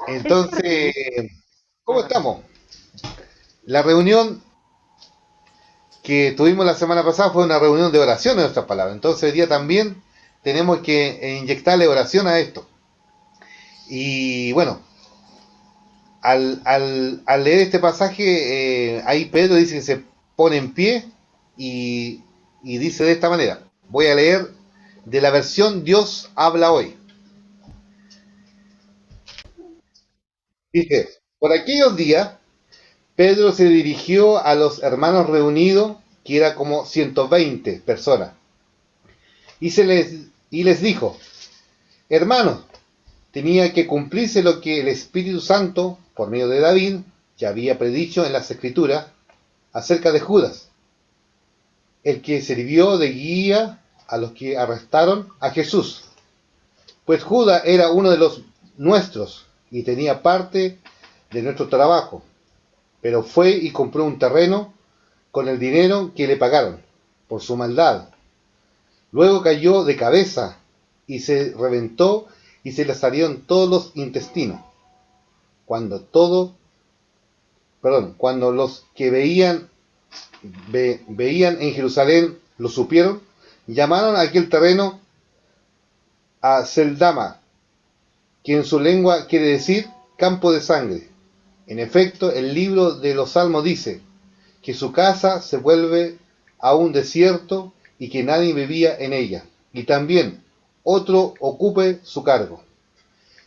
Entonces, ¿cómo estamos? La reunión que tuvimos la semana pasada fue una reunión de oración en nuestras palabras. Entonces, hoy día también tenemos que inyectarle oración a esto. Y bueno, al leer este pasaje, ahí Pedro dice que se pone en pie y, y dice de esta manera. Voy a leer de la versión Dios habla hoy. Dice, por aquellos días, Pedro se dirigió a los hermanos reunidos, que era como 120 personas, y les dijo, hermanos, tenía que cumplirse lo que el Espíritu Santo, por medio de David, ya había predicho en las Escrituras acerca de Judas, el que sirvió de guía a los que arrestaron a Jesús. Pues Judas era uno de los nuestros y tenía parte de nuestro trabajo, pero fue y compró un terreno con el dinero que le pagaron por su maldad. Luego cayó de cabeza y se reventó y se le salieron todos los intestinos. Cuando todo, cuando los que veían en Jerusalén lo supieron, llamaron a aquel terreno a Seldama, que en su lengua quiere decir campo de sangre. En efecto, el libro de los Salmos dice que su casa se vuelve a un desierto y que nadie vivía en ella. Y también otro ocupe su cargo.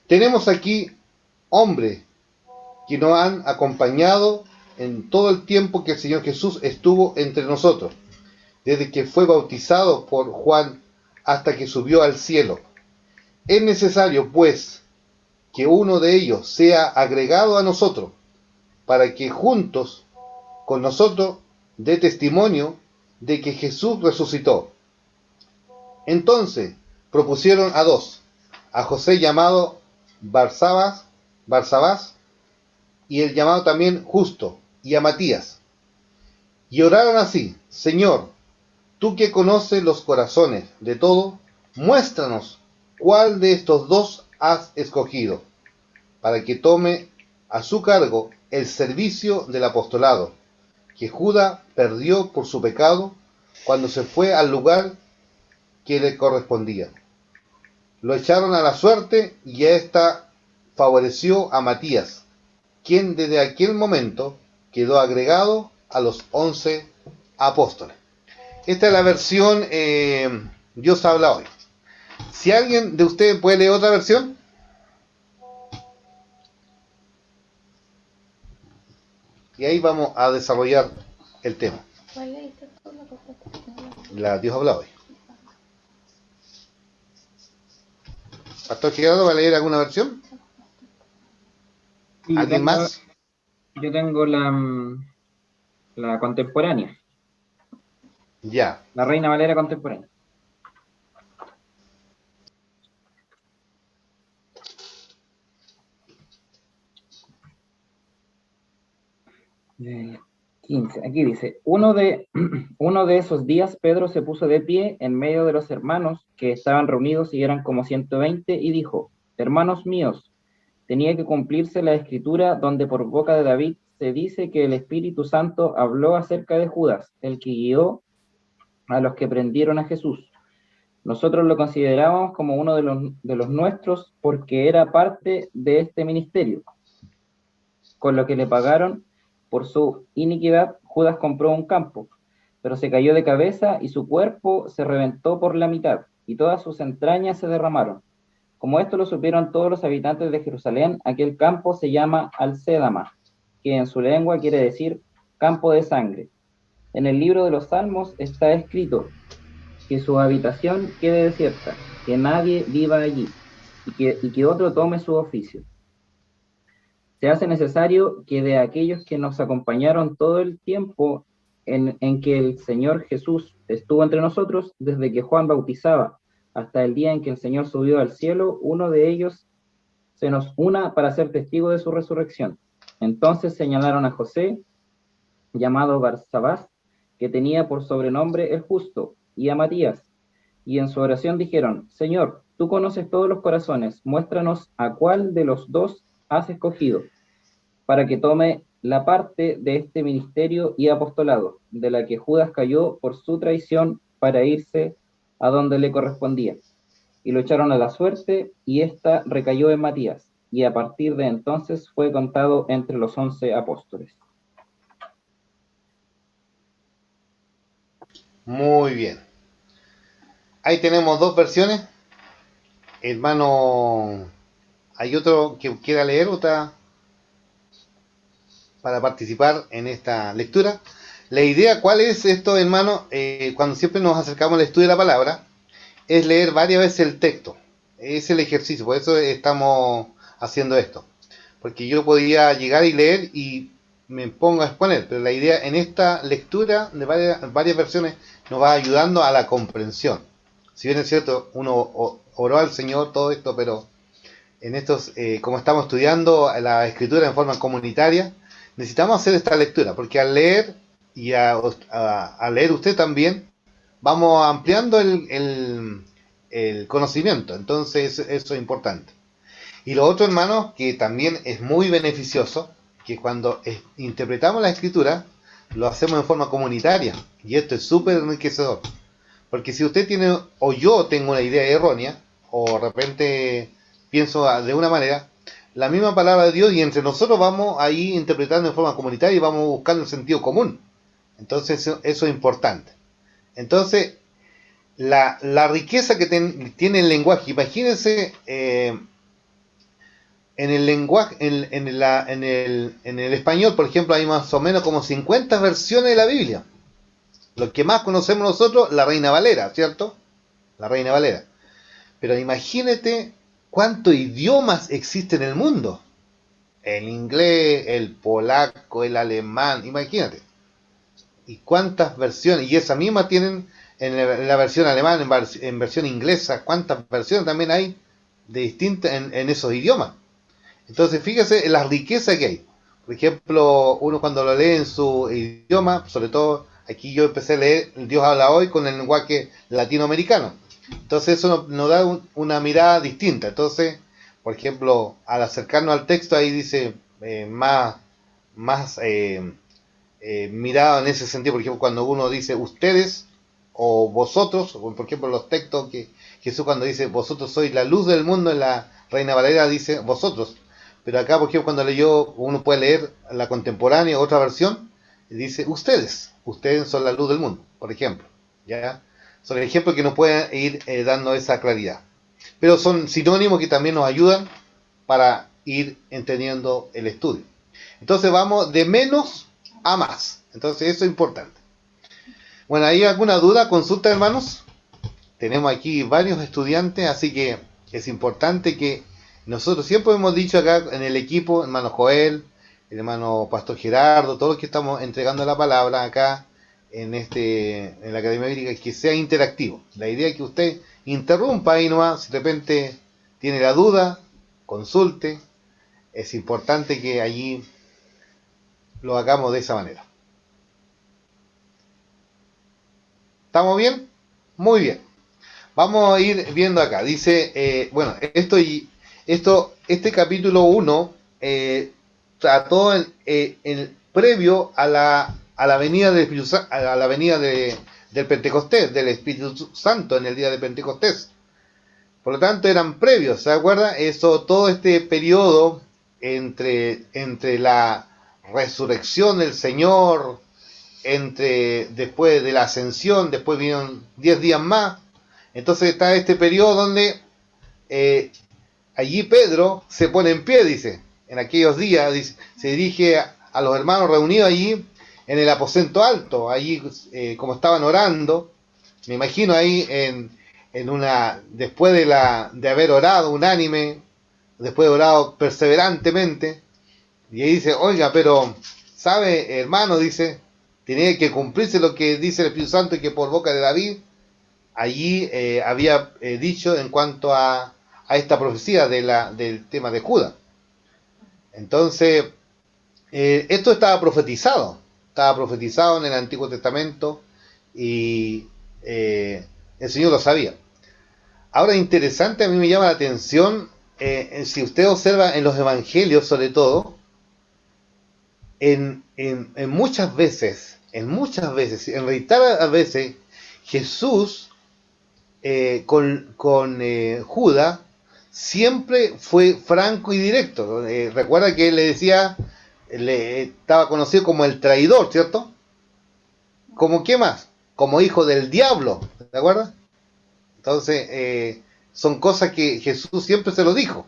Tenemos aquí hombres que nos han acompañado en todo el tiempo que el Señor Jesús estuvo entre nosotros, desde que fue bautizado por Juan hasta que subió al cielo. Es necesario, pues, que uno de ellos sea agregado a nosotros, para que juntos con nosotros dé testimonio de que Jesús resucitó. Entonces propusieron a dos, a José llamado Barsabás y el llamado también Justo, y a Matías. Y oraron así, Señor, tú que conoces los corazones de todo, muéstranos cuál de estos dos has escogido, para que tome a su cargo el servicio del apostolado, que Judas perdió por su pecado cuando se fue al lugar que le correspondía. Lo echaron a la suerte y a esta favoreció a Matías, quien desde aquel momento quedó agregado a los 11 apóstoles. Esta es la versión Dios habla hoy. Si alguien de ustedes puede leer otra versión, y ahí vamos a desarrollar el tema. La Dios habla hoy. Pastor Gerardo, ¿va a leer alguna versión? Sí, ¿Alguien más? yo tengo la contemporánea, Ya. la Reina Valera contemporánea. Eh, 15, aquí dice, uno de esos días Pedro se puso de pie en medio de los hermanos que estaban reunidos y eran como 120 y dijo, hermanos míos, tenía que cumplirse la escritura donde por boca de David se dice que el Espíritu Santo habló acerca de Judas, el que guió a los que prendieron a Jesús. Nosotros lo considerábamos como uno de los nuestros porque era parte de este ministerio. Con lo que le pagaron por su iniquidad, Judas compró un campo, pero se cayó de cabeza y su cuerpo se reventó por la mitad y todas sus entrañas se derramaron. Como esto lo supieron todos los habitantes de Jerusalén, aquel campo se llama Alcédama, que en su lengua quiere decir campo de sangre. En el libro de los Salmos está escrito, que su habitación quede desierta, que nadie viva allí, y que otro tome su oficio. Se hace necesario que de aquellos que nos acompañaron todo el tiempo en que el Señor Jesús estuvo entre nosotros, desde que Juan bautizaba hasta el día en que el Señor subió al cielo, uno de ellos se nos una para ser testigo de su resurrección. Entonces señalaron a José, llamado Barsabás, que tenía por sobrenombre el justo, y a Matías, y en su oración dijeron, Señor, tú conoces todos los corazones, muéstranos a cuál de los dos has escogido, para que tome la parte de este ministerio y apostolado, de la que Judas cayó por su traición para irse a donde le correspondía. Y lo echaron a la suerte, y ésta recayó en Matías, y a partir de entonces fue contado entre los 11 apóstoles. Muy bien. Ahí tenemos dos versiones. Hermano, ¿hay otro que quiera leer otra para participar en esta lectura? La idea, ¿cuál es esto, hermano? Cuando siempre nos acercamos al estudio de la palabra, es leer varias veces el texto. Es el ejercicio, por eso estamos haciendo esto. Porque yo podía llegar y leer y me pongo a exponer, pero la idea en esta lectura de varias versiones nos va ayudando a la comprensión. Si bien es cierto, uno oró al Señor todo esto, pero en estos, como estamos estudiando la escritura en forma comunitaria, necesitamos hacer esta lectura, porque al leer y a leer usted también, vamos ampliando el conocimiento. Entonces eso es importante. Y lo otro, hermano, que también es muy beneficioso, que cuando interpretamos la escritura, lo hacemos en forma comunitaria. Y esto es súper enriquecedor. Porque si usted tiene, o yo tengo una idea errónea, o de repente pienso de una manera, la misma palabra de Dios, y entre nosotros vamos ahí interpretando en forma comunitaria y vamos buscando el sentido común. Entonces eso es importante. Entonces, la riqueza que tiene el lenguaje, imagínense en el lenguaje, en el español, por ejemplo, hay más o menos como 50 versiones de la Biblia. Lo que más conocemos nosotros, la Reina Valera, ¿cierto? La Reina Valera. Pero imagínate cuántos idiomas existen en el mundo. El inglés, el polaco, el alemán, imagínate. Y cuántas versiones, y esa misma tienen en la versión alemana, en versión inglesa, cuántas versiones también hay de distintas en esos idiomas. Entonces fíjese en la riqueza que hay. Por ejemplo, uno cuando lo lee en su idioma, sobre todo aquí yo empecé a leer Dios habla hoy con el lenguaje latinoamericano. Entonces eso nos da una mirada distinta. Entonces, por ejemplo, al acercarnos al texto ahí dice más mirado en ese sentido. Por ejemplo, cuando uno dice ustedes o vosotros, o por ejemplo los textos que Jesús cuando dice vosotros sois la luz del mundo, en la Reina Valera dice vosotros. Pero acá, por ejemplo, cuando leyó, uno puede leer la contemporánea, otra versión, y dice ustedes son la luz del mundo, por ejemplo. ¿Ya? Son ejemplos que nos pueden ir dando esa claridad. Pero son sinónimos que también nos ayudan para ir entendiendo el estudio. Entonces vamos de menos a más. Entonces eso es importante. Bueno, ¿hay alguna duda? Consulta, hermanos. Tenemos aquí varios estudiantes, así que es importante que nosotros siempre hemos dicho acá en el equipo, hermano Joel, el hermano Pastor Gerardo, todos los que estamos entregando la palabra acá en la Academia Bíblica, que sea interactivo. La idea es que usted interrumpa ahí nomás, si de repente tiene la duda, consulte. Es importante que allí lo hagamos de esa manera. ¿Estamos bien? Muy bien. Vamos a ir viendo acá. Dice, bueno, este capítulo 1 trató previo a la venida del Espíritu Santo, a la venida del Pentecostés, del Espíritu Santo en el día de Pentecostés. Por lo tanto, eran previos, ¿se acuerda? Todo este periodo entre la resurrección del Señor, después de la ascensión, después vinieron 10 días más. Entonces está este periodo donde allí Pedro se pone en pie, dice, en aquellos días, dice, se dirige a los hermanos reunidos allí en el aposento alto, allí como estaban orando, me imagino ahí después de haber orado unánime, después de orado perseverantemente, y ahí dice, oiga, pero, ¿sabe, hermano? Dice, tenía que cumplirse lo que dice el Espíritu Santo y que por boca de David, allí había dicho en cuanto a esta profecía del tema de Judas. Entonces, esto estaba profetizado en el Antiguo Testamento y el Señor lo sabía. Ahora, interesante, a mí me llama la atención si usted observa en los evangelios, sobre todo, en muchas veces, en reiteradas veces, Jesús con Judas siempre fue franco y directo. Recuerda que él le decía, estaba conocido como el traidor, ¿cierto? ¿Como qué más? Como hijo del diablo, ¿de acuerdo? Entonces, son cosas que Jesús siempre se lo dijo.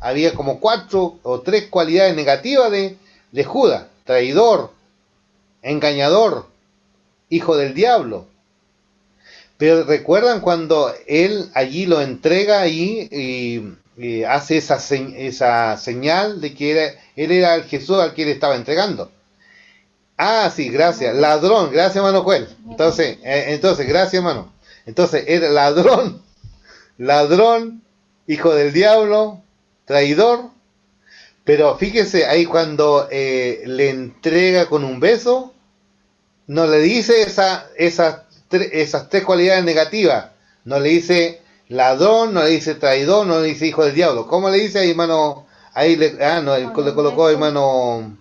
Había como 4 o 3 cualidades negativas de Judas: traidor, engañador, hijo del diablo. Pero recuerdan cuando él allí lo entrega ahí y hace esa señal de que él era el Jesús al que él estaba entregando. Ah, sí, gracias. Ladrón, gracias, hermano Joel. Entonces, gracias, hermano. Entonces, era ladrón, hijo del diablo, traidor. Pero fíjese, ahí cuando le entrega con un beso, no le dice esas 3 cualidades negativas. No le dice ladrón, no le dice traidor, no le dice hijo del diablo. ¿Cómo le dice ahí, hermano? Ahí le colocó, hermano,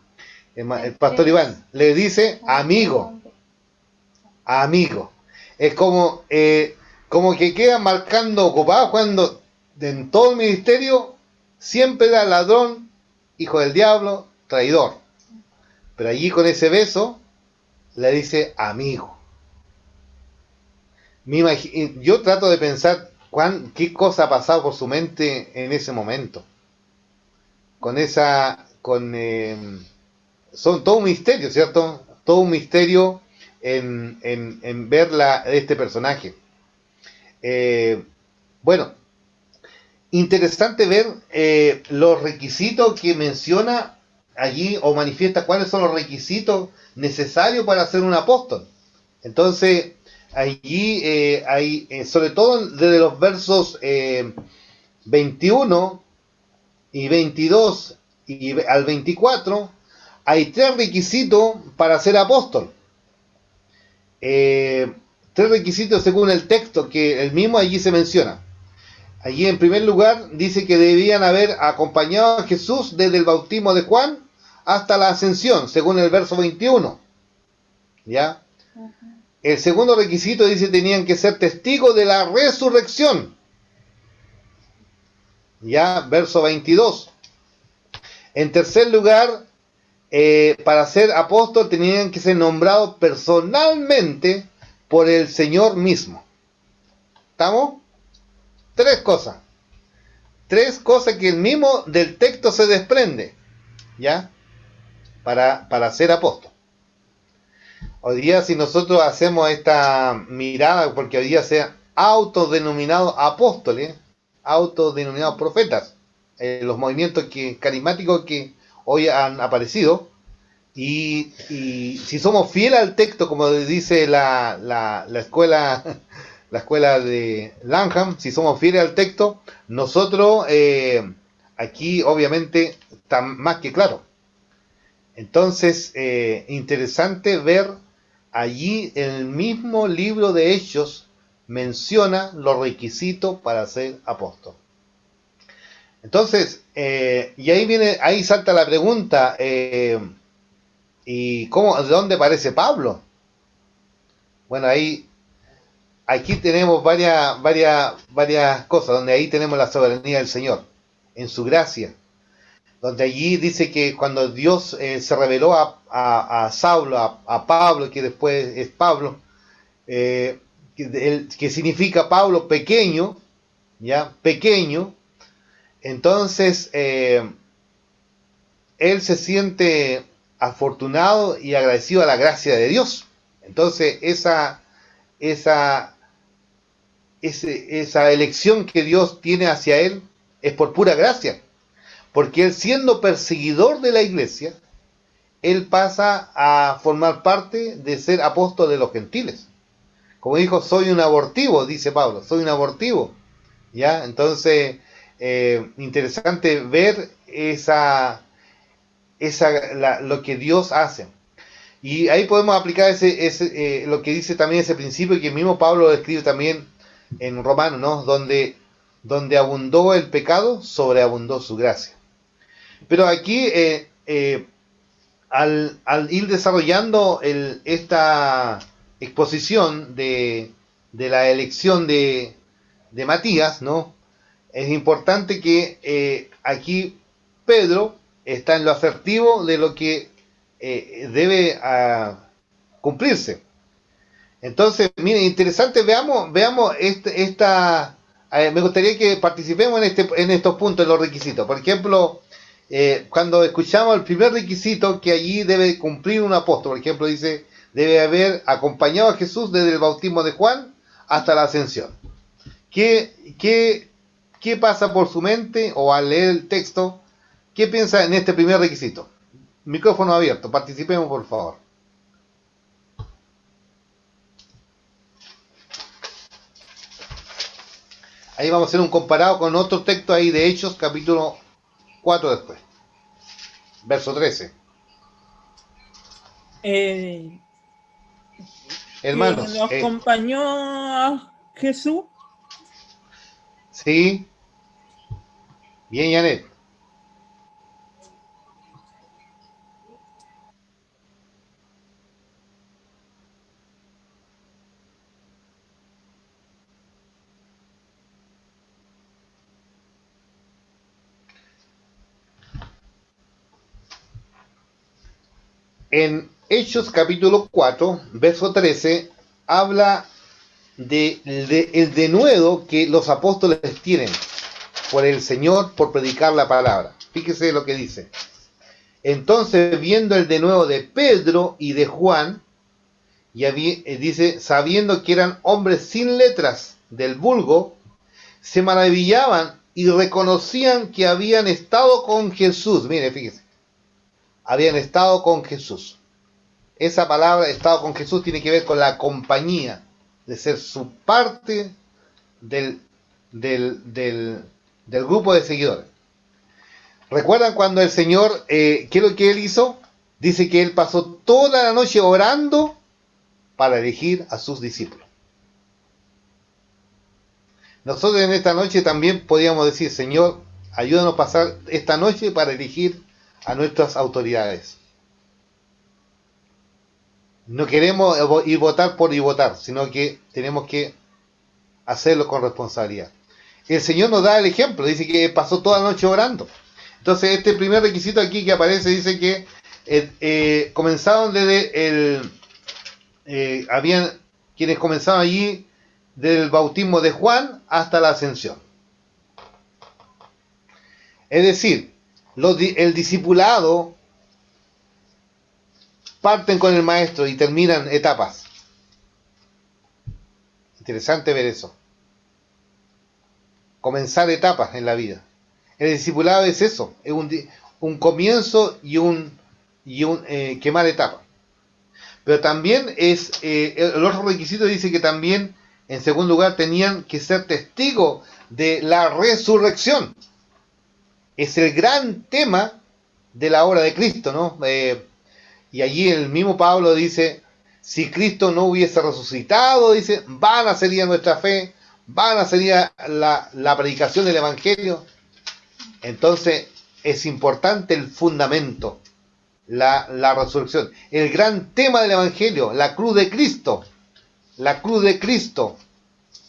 el pastor Iván. Le dice amigo. Amigo. Es como que queda marcando ocupado cuando en todo el ministerio siempre era ladrón, hijo del diablo, traidor. Pero allí con ese beso le dice amigo. Yo trato de pensar qué cosa ha pasado por su mente en ese momento. Son todo un misterio, ¿cierto? Todo un misterio en ver este personaje. Bueno, interesante ver los requisitos que menciona allí, o manifiesta cuáles son los requisitos necesarios para ser un apóstol. Entonces, allí hay, sobre todo desde los versos 21 y 22 y al 24, hay 3 requisitos para ser apóstol. 3 requisitos según el texto, que el mismo allí se menciona. Allí en primer lugar dice que debían haber acompañado a Jesús desde el bautismo de Juan hasta la ascensión, según el verso 21. ¿Ya? El segundo requisito dice tenían que ser testigos de la resurrección. Ya, verso 22. En tercer lugar, para ser apóstol tenían que ser nombrados personalmente por el Señor mismo. ¿Estamos? 3 cosas. 3 cosas que el mismo del texto se desprende. ¿Ya? Para ser apóstol. Hoy día, si nosotros hacemos esta mirada, porque hoy día se han autodenominados apóstoles, autodenominados profetas, los movimientos carismáticos que hoy han aparecido, y si somos fieles al texto, como dice la escuela de Langham, si somos fieles al texto, nosotros aquí obviamente está más que claro. Entonces, interesante ver allí en el mismo libro de Hechos menciona los requisitos para ser apóstol. Entonces, y ahí salta la pregunta, ¿y de dónde aparece Pablo? Bueno, aquí tenemos varias cosas, donde ahí tenemos la soberanía del Señor, en su gracia, donde allí dice que cuando Dios se reveló a Saulo, a Pablo, que después es Pablo, que significa Pablo pequeño, ¿ya? Pequeño, entonces él se siente afortunado y agradecido a la gracia de Dios. Entonces esa elección que Dios tiene hacia él es por pura gracia. Porque él, siendo perseguidor de la iglesia, él pasa a formar parte de ser apóstol de los gentiles. Como dijo, soy un abortivo, dice Pablo, soy un abortivo. ¿Ya? Entonces, interesante ver lo que Dios hace. Y ahí podemos aplicar lo que dice también ese principio, que el mismo Pablo lo escribe también en Romanos, ¿no? Donde donde abundó el pecado, sobreabundó su gracia. Pero aquí, al ir desarrollando esta exposición de la elección de Matías, ¿no? Es importante que aquí Pedro está en lo asertivo de lo que debe cumplirse. Entonces, miren, interesante, veamos me gustaría que participemos en estos puntos, en los requisitos. Por ejemplo, cuando escuchamos el primer requisito que allí debe cumplir un apóstol, por ejemplo, dice, debe haber acompañado a Jesús desde el bautismo de Juan hasta la ascensión. ¿Qué pasa por su mente o al leer el texto? ¿Qué piensa en este primer requisito? Micrófono abierto, participemos por favor. Ahí vamos a hacer un comparado con otro texto ahí de Hechos, capítulo 4 después. Verso 13. Hermanos. ¿Nos acompañó a Jesús? Sí. Bien, Janet. En Hechos capítulo 4, verso 13, habla el denuedo que los apóstoles tienen por el Señor por predicar la palabra. Fíjese lo que dice. Entonces, viendo el denuedo de Pedro y de Juan, dice, sabiendo que eran hombres sin letras del vulgo, se maravillaban y reconocían que habían estado con Jesús. Mire, fíjese. Habían estado con Jesús. Esa palabra, estado con Jesús, tiene que ver con la compañía, de ser su parte del grupo de seguidores. ¿Recuerdan cuando el Señor, qué es lo que Él hizo? Dice que Él pasó toda la noche orando para elegir a sus discípulos. Nosotros en esta noche también podríamos decir, Señor, ayúdanos a pasar esta noche para elegir a nuestras autoridades. No queremos ir votar por ir votar, sino que tenemos que hacerlo con responsabilidad. El Señor nos da el ejemplo, dice que pasó toda la noche orando. Entonces este primer requisito aquí que aparece dice que comenzaron desde habían quienes comenzaron allí del bautismo de Juan hasta la ascensión. Es decir, el discipulado parten con el maestro y terminan etapas. Interesante ver eso. Comenzar etapas en la vida. El discipulado es eso, es un comienzo y un quemar etapas. Pero también el otro requisito dice que también, en segundo lugar, tenían que ser testigos de la resurrección. Es el gran tema de la obra de Cristo, ¿no? Y allí el mismo Pablo dice, si Cristo no hubiese resucitado, dice, vana sería nuestra fe, vana sería la predicación del Evangelio. Entonces es importante el fundamento, la resurrección. El gran tema del Evangelio, la cruz de Cristo. La cruz de Cristo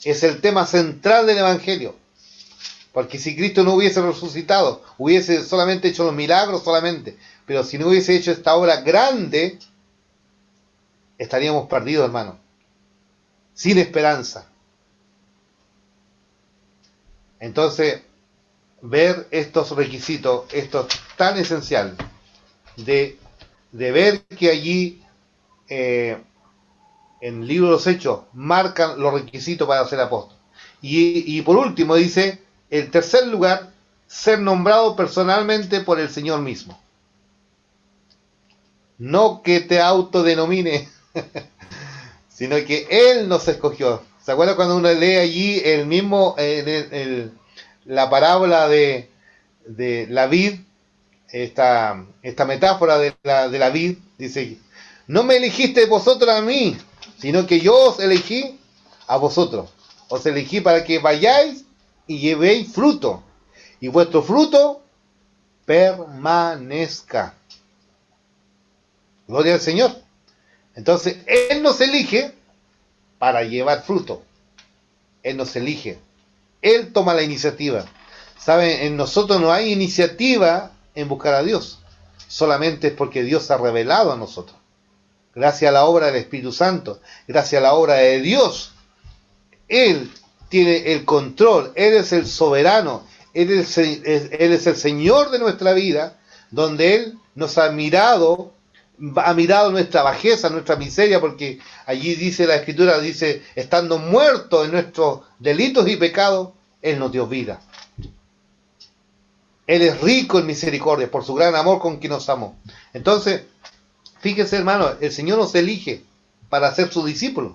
es el tema central del Evangelio. Porque si Cristo no hubiese resucitado, hubiese solamente hecho los milagros solamente, pero si no hubiese hecho esta obra grande, estaríamos perdidos, hermano. Sin esperanza. Entonces, ver estos requisitos, esto es tan esencial, de ver que allí, en el libro de los Hechos, marcan los requisitos para ser apóstol. Y por último dice, el tercer lugar, ser nombrado personalmente por el Señor mismo. No que te autodenomine, sino que Él nos escogió. ¿Se acuerdan cuando uno lee allí el mismo, la parábola de la vid, esta metáfora de la vid? Dice, no me elegisteis vosotros a mí, sino que yo os elegí a vosotros. Os elegí para que vayáis y llevéis fruto, y vuestro fruto permanezca. Gloria al Señor. Entonces, Él nos elige para llevar fruto. Él nos elige. Él toma la iniciativa. ¿Saben? En nosotros no hay iniciativa en buscar a Dios. Solamente es porque Dios se ha revelado a nosotros. Gracias a la obra del Espíritu Santo. Gracias a la obra de Dios. Él tiene el control. Él es el soberano. Él es el Señor de nuestra vida. Donde Él nos ha mirado nuestra bajeza, nuestra miseria, porque allí dice la Escritura, dice, estando muertos en nuestros delitos y pecados, Él nos dio vida. Él es rico en misericordia por su gran amor con quien nos amó. Entonces, fíjense, hermano, el Señor nos elige para ser sus discípulos,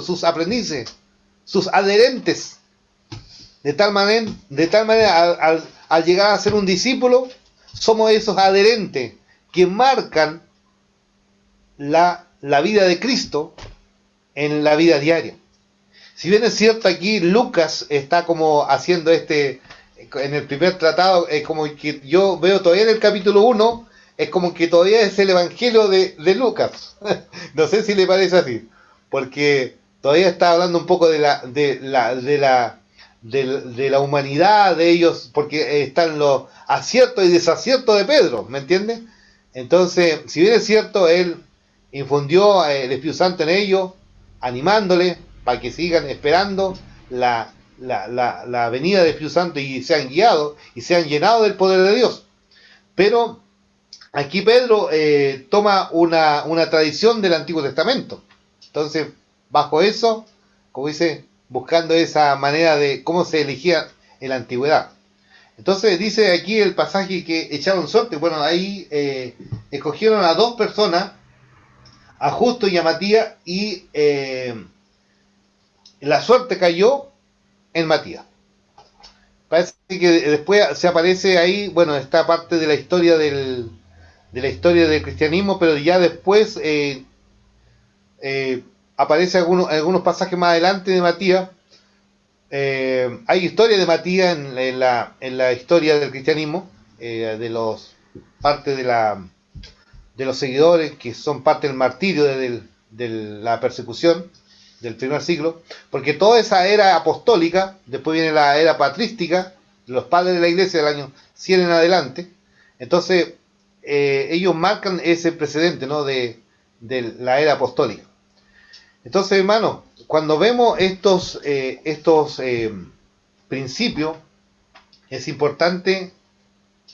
sus aprendices, sus adherentes. De tal manera al llegar a ser un discípulo, somos esos adherentes que marcan la vida de Cristo en la vida diaria. Si bien es cierto, aquí Lucas está como haciendo en el primer tratado, es como que yo veo todavía en el capítulo 1, es como que todavía es el evangelio de Lucas. No sé si le parece así, porque todavía está hablando un poco de la humanidad de ellos, porque están los aciertos y desaciertos de Pedro, ¿me entiendes? Entonces, si bien es cierto, él infundió el Espíritu Santo en ellos, animándoles para que sigan esperando la venida del Espíritu Santo y sean guiados y sean llenados del poder de Dios. Pero aquí Pedro toma una tradición del Antiguo Testamento. Entonces, bajo eso, como dice, buscando esa manera de cómo se elegía en la antigüedad. Entonces dice aquí el pasaje que echaron suerte. Bueno, ahí escogieron a dos personas, a Justo y a Matías, y la suerte cayó en Matías. Parece que después se aparece ahí, bueno, esta parte de la historia del cristianismo, pero ya después aparece algunos pasajes más adelante de Matías. Hay historia de Matías en la historia del cristianismo, parte de los seguidores que son parte del martirio de la persecución del primer siglo, porque toda esa era apostólica, después viene la era patrística, los padres de la iglesia del año 100 en adelante. Entonces ellos marcan ese precedente, ¿no?, de la era apostólica. Entonces, hermano, cuando vemos estos principios, es importante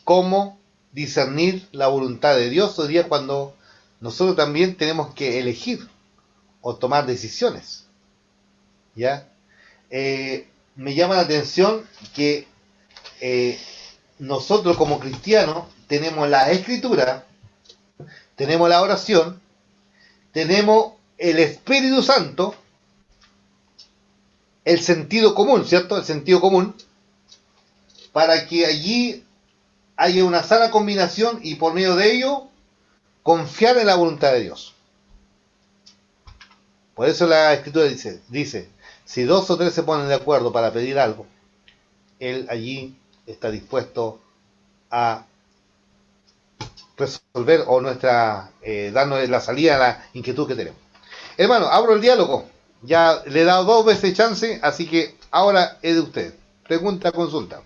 cómo discernir la voluntad de Dios hoy día, cuando nosotros también tenemos que elegir o tomar decisiones. ¿Ya? Me llama la atención que nosotros como cristianos tenemos la Escritura, tenemos la oración, tenemos el Espíritu Santo, el sentido común, ¿cierto? El sentido común, para que allí haya una sana combinación y por medio de ello confiar en la voluntad de Dios. Por eso la Escritura dice, si dos o tres se ponen de acuerdo para pedir algo, Él allí está dispuesto a resolver o darnos la salida a la inquietud que tenemos. Hermano, abro el diálogo. Ya le he dado 2 veces chance, así que ahora es de usted. Pregunta, consulta.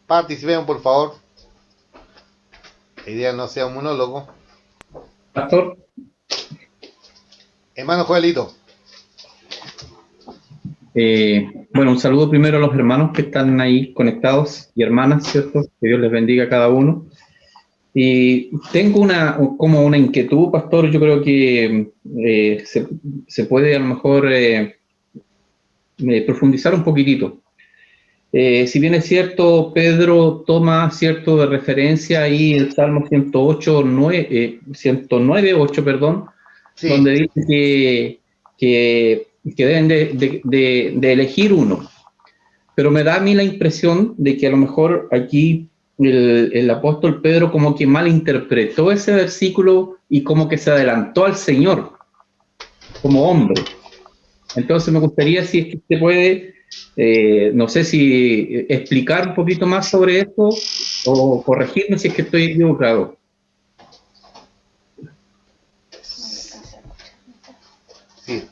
Participen, por favor. La idea no sea un monólogo. Pastor. Hermano Joelito. Bueno, un saludo primero a los hermanos que están ahí conectados y hermanas, ¿cierto? Que Dios les bendiga a cada uno. Y tengo como una inquietud, pastor. Yo creo que se puede a lo mejor profundizar un poquitito. Si bien es cierto, Pedro toma cierto de referencia ahí el Salmo 109:8, perdón, sí, donde dice que deben de elegir uno. Pero me da a mí la impresión de que a lo mejor aquí el apóstol Pedro como que malinterpretó ese versículo y como que se adelantó al Señor como hombre. Entonces me gustaría si es que usted puede, no sé si explicar un poquito más sobre esto o corregirme si es que estoy equivocado. Sí.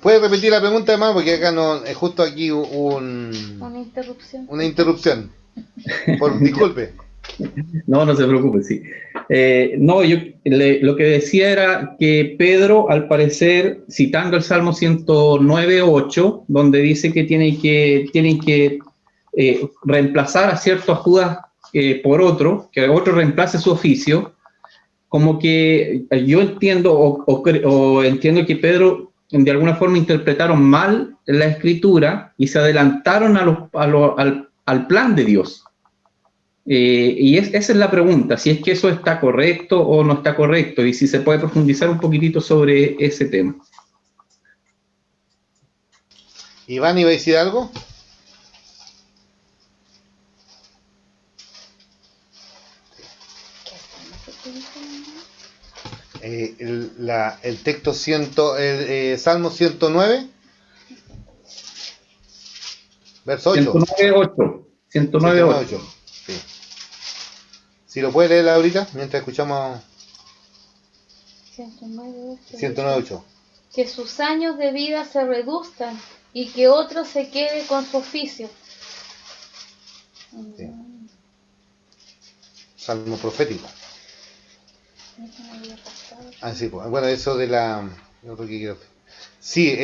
¿Puede repetir la pregunta, hermano? Porque acá no, es justo aquí una interrupción. Disculpe. No, no se preocupe, sí. No, lo que decía era que Pedro, al parecer, citando el Salmo 109:8, donde dice que tienen que reemplazar a cierto Judas por otro, que otro reemplace su oficio, como que yo entiendo o entiendo que Pedro de alguna forma interpretaron mal la escritura y se adelantaron al plan de Dios. Esa es la pregunta, si es que eso está correcto o no está correcto, y si se puede profundizar un poquitito sobre ese tema. ¿Iván iba a decir algo? El texto Salmo 109, verso 8. 109:8. 109:8. Sí. Si lo puede leer ahorita, mientras escuchamos 109:8. Que sus años de vida se reduzcan y que otro se quede con su oficio. Sí. Salmo profético. Sí, pues, bueno, eso de la... Sí,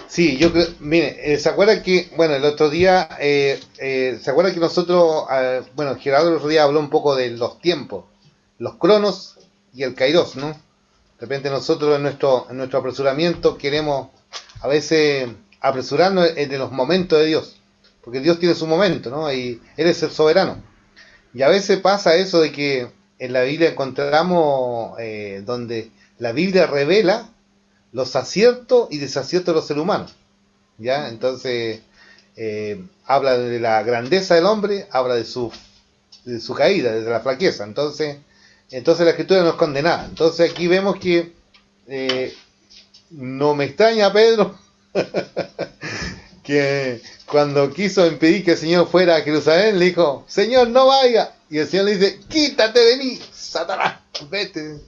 sí, yo creo... Mire, ¿se acuerdan que, bueno, el otro día, ¿se acuerdan que nosotros, bueno, Gerardo el otro día habló un poco de los tiempos, los cronos y el kairos, ¿no? De repente nosotros en nuestro apresuramiento queremos a veces apresurarnos en los momentos de Dios, porque Dios tiene su momento, ¿no? Y Él es el soberano. Y a veces pasa eso de que en la Biblia encontramos donde la Biblia revela los aciertos y desaciertos de los seres humanos, ¿ya? Entonces habla de la grandeza del hombre, habla de su caída, de la flaqueza. Entonces la Escritura no es condenada. Entonces aquí vemos que no me extraña Pedro que cuando quiso impedir que el Señor fuera a Jerusalén, le dijo, Señor, no vaya. Y el Señor le dice, quítate de mí, Satanás, vete.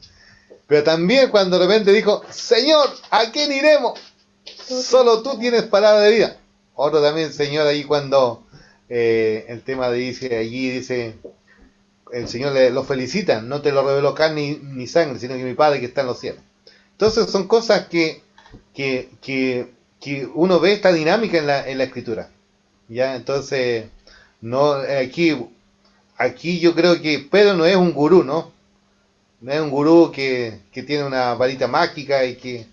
Pero también cuando de repente dijo, Señor, ¿a quién iremos? Solo tú tienes palabra de vida. Otro también, Señor, ahí cuando el tema dice, el Señor lo felicita, no te lo reveló carne ni sangre, sino que mi Padre que está en los cielos. Entonces son cosas que uno ve esta dinámica en la Escritura, ¿ya? Entonces, no, aquí yo creo que Pedro no es un gurú, ¿no? No es un gurú que tiene una varita mágica y que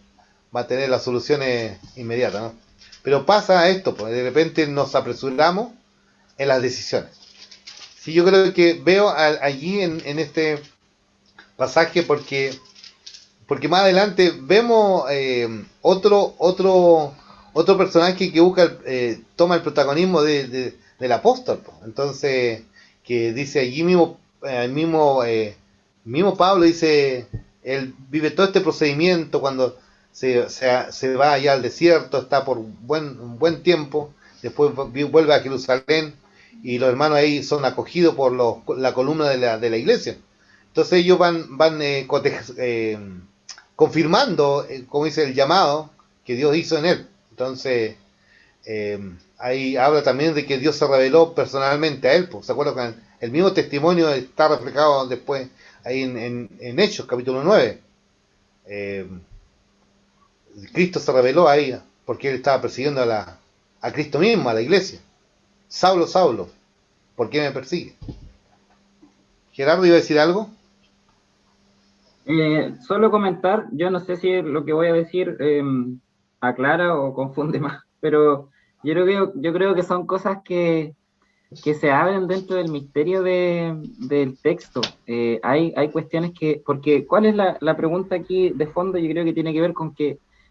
va a tener las soluciones inmediatas, ¿no? Pero pasa esto, pues de repente nos apresuramos en las decisiones. Sí, yo creo que veo allí en este pasaje porque más adelante vemos otro personaje que busca toma el protagonismo del apóstol, pues. Entonces que dice allí mismo mismo Pablo dice, él vive todo este procedimiento cuando se va allá al desierto, está por un buen tiempo, después vuelve a Jerusalén y los hermanos ahí son acogidos por la columna de la iglesia. Entonces ellos van confirmando, como dice, el llamado que Dios hizo en él. Entonces ahí habla también de que Dios se reveló personalmente a él, pues, ¿se acuerdan? El mismo testimonio está reflejado después ahí en Hechos, capítulo 9. Cristo se reveló ahí porque él estaba persiguiendo a Cristo mismo, a la iglesia. Saulo, Saulo, ¿por qué me persigue? Gerardo, ¿iba a decir algo? Solo comentar, yo no sé si lo que voy a decir aclara o confunde más, pero yo creo que son cosas que se abren dentro del misterio del texto. Hay cuestiones porque ¿cuál es la pregunta aquí de fondo? Yo creo que tiene que ver con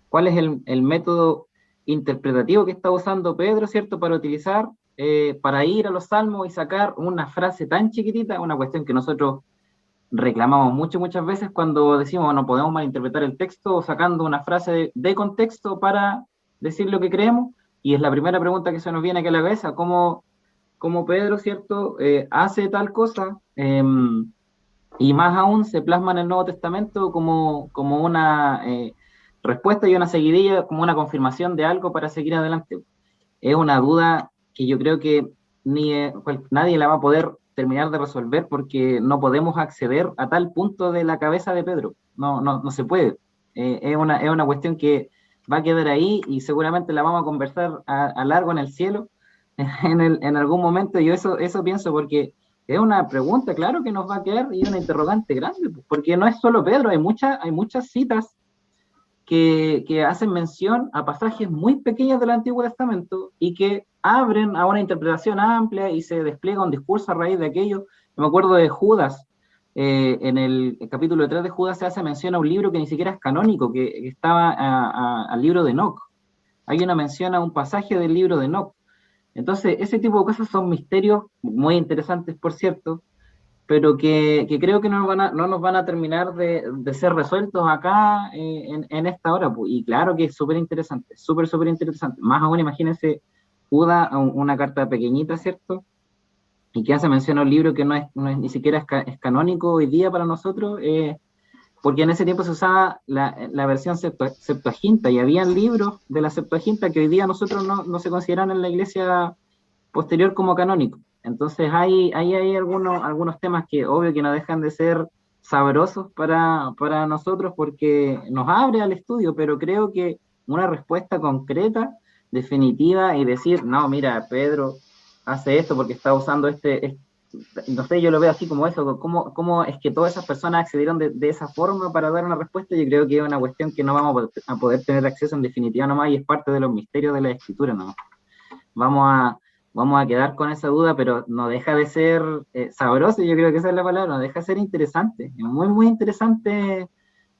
cuál es el método interpretativo que está usando Pedro, ¿cierto? Para utilizar, para ir a los salmos y sacar una frase tan chiquitita, una cuestión que nosotros reclamamos muchas veces cuando decimos no podemos malinterpretar el texto o sacando una frase de contexto para decir lo que creemos, y es la primera pregunta que se nos viene aquí a la cabeza, ¿cómo Pedro, ¿cierto?, hace tal cosa? Y más aún se plasma en el Nuevo Testamento como una respuesta y una seguidilla, como una confirmación de algo para seguir adelante. Es una duda que yo creo que nadie la va a poder terminar de resolver, porque no podemos acceder a tal punto de la cabeza de Pedro. No se puede. Es una cuestión que va a quedar ahí y seguramente la vamos a conversar a largo en el cielo en algún momento. Yo eso pienso, porque es una pregunta, claro, que nos va a quedar, y una interrogante grande, porque no es solo Pedro, hay muchas citas que hacen mención a pasajes muy pequeños del Antiguo Testamento y que abren a una interpretación amplia y se despliega un discurso a raíz de aquello. Yo me acuerdo de Judas, en el capítulo 3 de Judas se hace mención a un libro que ni siquiera es canónico, que estaba al libro de Enoc. Hay una mención a un pasaje del libro de Enoc. Entonces, ese tipo de cosas son misterios muy interesantes, por cierto, pero que creo que no nos van a terminar de ser resueltos acá en esta hora. Pues. Y claro que es súper interesante, súper interesante. Más aún, imagínense Judas, una carta pequeñita, ¿cierto? Y que hace mención a un libro que no es ni siquiera es canónico hoy día para nosotros, porque en ese tiempo se usaba la versión Septuaginta, y habían libros de la Septuaginta que hoy día nosotros no se consideran en la iglesia posterior como canónico. Entonces hay algunos temas que obvio que no dejan de ser sabrosos para nosotros, porque nos abre al estudio, pero creo que una respuesta concreta, definitiva, y decir, no, mira, Pedro hace esto porque está usando no sé, yo lo veo así como eso, cómo es que todas esas personas accedieron de esa forma para dar una respuesta. Yo creo que es una cuestión que no vamos a poder tener acceso en definitiva nomás, y es parte de los misterios de la Escritura nomás. Vamos a quedar con esa duda, pero no deja de ser sabroso, yo creo que esa es la palabra, no deja de ser interesante, muy interesante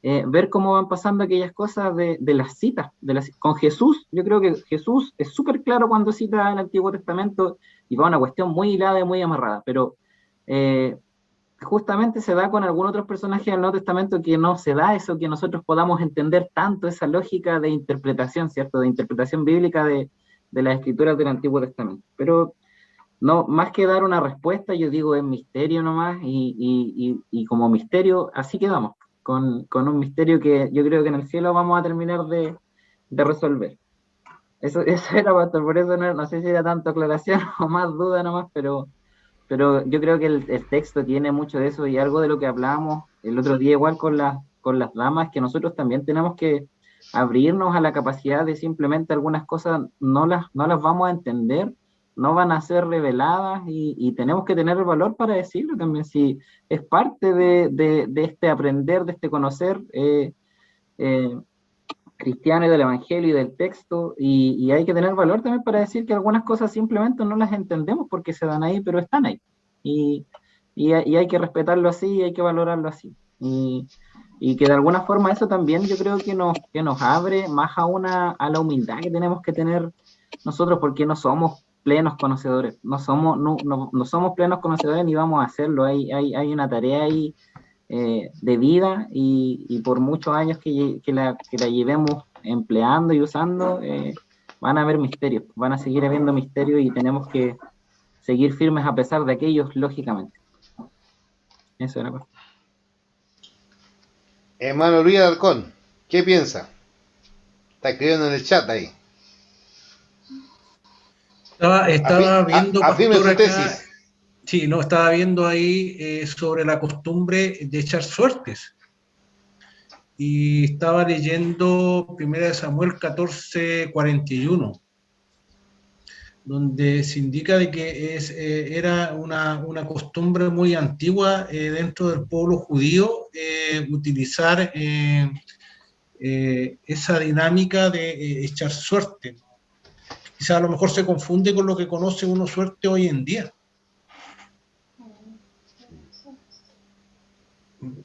ver cómo van pasando aquellas cosas de las citas, con Jesús. Yo creo que Jesús es súper claro cuando cita el Antiguo Testamento y va a una cuestión muy hilada y muy amarrada, pero justamente se da con algún otro personaje del Nuevo Testamento que no se da eso, que nosotros podamos entender tanto esa lógica de interpretación, ¿cierto?, de interpretación bíblica de las escrituras del Antiguo Testamento. Pero no, más que dar una respuesta, yo digo, es misterio nomás, y como misterio, así quedamos, con un misterio que yo creo que en el cielo vamos a terminar de resolver. Eso era, pastor, por eso no sé si era tanto aclaración o más duda nomás, pero yo creo que el texto tiene mucho de eso, y algo de lo que hablábamos el otro día igual con las damas, que nosotros también tenemos que abrirnos a la capacidad de simplemente algunas cosas no las vamos a entender, no van a ser reveladas, y tenemos que tener el valor para decirlo también, si es parte de este aprender, de este conocer cristiano y del evangelio y del texto, y hay que tener valor también para decir que algunas cosas simplemente no las entendemos porque se dan ahí, pero están ahí, y hay que respetarlo así, y hay que valorarlo así, y que de alguna forma eso también yo creo que nos abre más aún a la humildad que tenemos que tener nosotros, porque no somos plenos conocedores, no somos plenos conocedores ni vamos a hacerlo. Hay una tarea ahí de vida, y por muchos años que la llevemos empleando y usando, van a haber misterios, van a seguir habiendo misterios, y tenemos que seguir firmes a pesar de aquellos, lógicamente. Eso era. Hermano Luis Alarcón, ¿qué piensa? Está escribiendo en el chat ahí. Estaba viendo, afirme pastor, su acá, tesis. sí, no, estaba viendo ahí sobre la costumbre de echar suertes. Y estaba leyendo 1 Samuel 14:41, donde se indica de que era una costumbre muy antigua dentro del pueblo judío utilizar esa dinámica de echar suerte. Quizás a lo mejor se confunde con lo que conoce uno suerte hoy en día.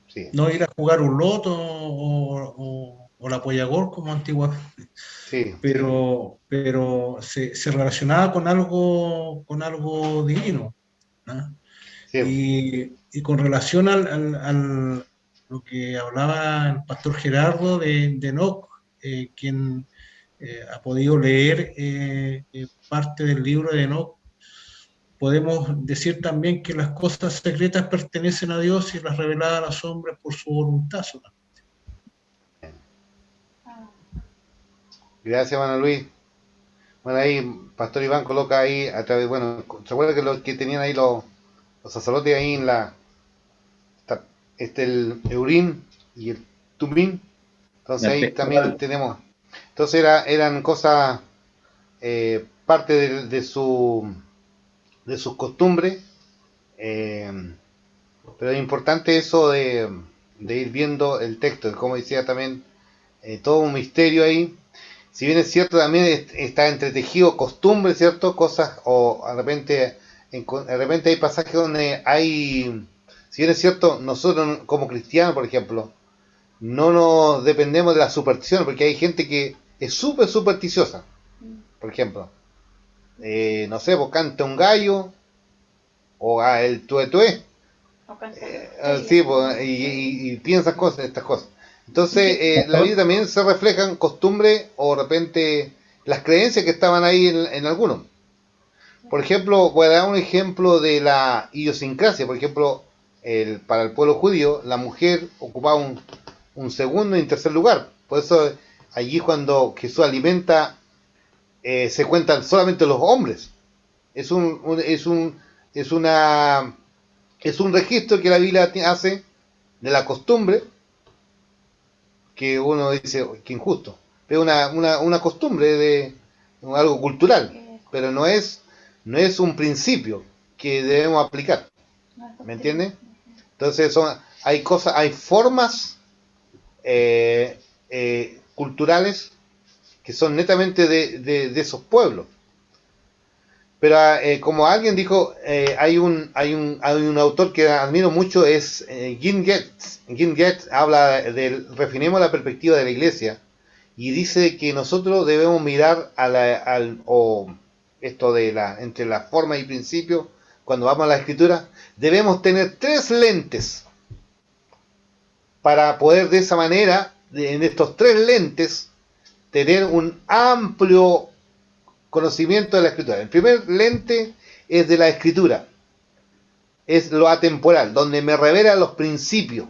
Sí. No ir a jugar un loto o la pollagol como antiguamente. Sí. Pero se relacionaba con algo divino, ¿no? Y con relación lo que hablaba el pastor Gerardo de Enoc, quien ha podido leer parte del libro de Enoc, podemos decir también que las cosas secretas pertenecen a Dios y las reveladas a los hombres por su voluntad. Gracias, hermano Luis. Bueno, ahí Pastor Iván coloca ahí a través, bueno, ¿se acuerdan que los que tenían ahí los sacerdotes ahí en el Urim y el Tumim? Entonces ahí también tenemos, entonces eran cosas, parte de sus costumbres, pero es importante eso de ir viendo el texto, como decía también, todo un misterio ahí. Si bien es cierto, también está entretejido costumbres, ¿cierto? Cosas, o de repente hay pasajes donde hay, si bien es cierto, nosotros como cristianos, por ejemplo, no nos dependemos de la superstición, porque hay gente que es súper supersticiosa, por ejemplo. No sé, pues canta un gallo, o el tué, sí, pues, y piensas cosas, estas cosas. Entonces, la vida también se refleja en costumbres o de repente las creencias que estaban ahí en algunos. Por ejemplo, voy a dar un ejemplo de la idiosincrasia. Por ejemplo, para el pueblo judío, la mujer ocupaba un segundo y tercer lugar. Por eso, allí cuando Jesús alimenta, se cuentan solamente los hombres. Es un registro que la Biblia hace de la costumbre, que uno dice que injusto, pero una costumbre de algo cultural, pero no es un principio que debemos aplicar, ¿me entiendes? Entonces hay formas culturales que son netamente de esos pueblos. Pero como alguien dijo, hay un autor que admiro mucho, es Gene Getz. Gene Getz habla refinemos la perspectiva de la iglesia, y dice que nosotros debemos mirar entre la forma y principio, cuando vamos a la escritura, debemos tener 3 lentes, para poder de esa manera, en estos 3 lentes, tener un amplio conocimiento de la escritura. El primer lente es de la escritura, es lo atemporal, donde me revela los principios,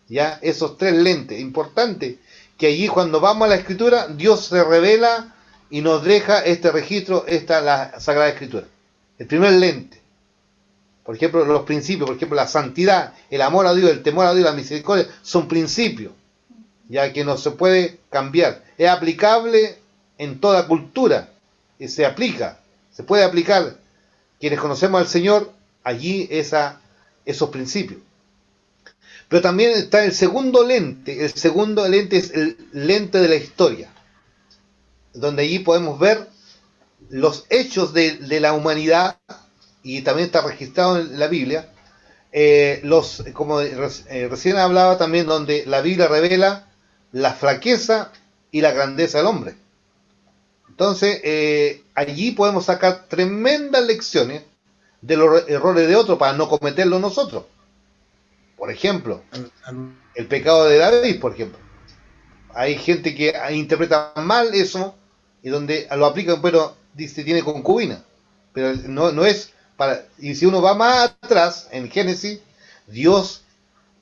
ya esos 3 lentes. Importante que allí cuando vamos a la escritura, Dios se revela y nos deja este registro, la Sagrada Escritura. El primer lente, por ejemplo, los principios, por ejemplo, la santidad, el amor a Dios, el temor a Dios, la misericordia, son principios, ya que no se puede cambiar. Es aplicable en toda cultura. Se puede aplicar quienes conocemos al Señor allí esos principios. Pero también está el segundo lente es el lente de la historia, donde allí podemos ver los hechos de la humanidad, y también está registrado en la Biblia, como recién hablaba también, donde la Biblia revela la flaqueza y la grandeza del hombre. Entonces, allí podemos sacar tremendas lecciones de los errores de otros para no cometerlos nosotros. Por ejemplo, el pecado de David, por ejemplo. Hay gente que interpreta mal eso y donde lo aplican, pero dice tiene concubina. Pero no es para. Y si uno va más atrás, en Génesis, Dios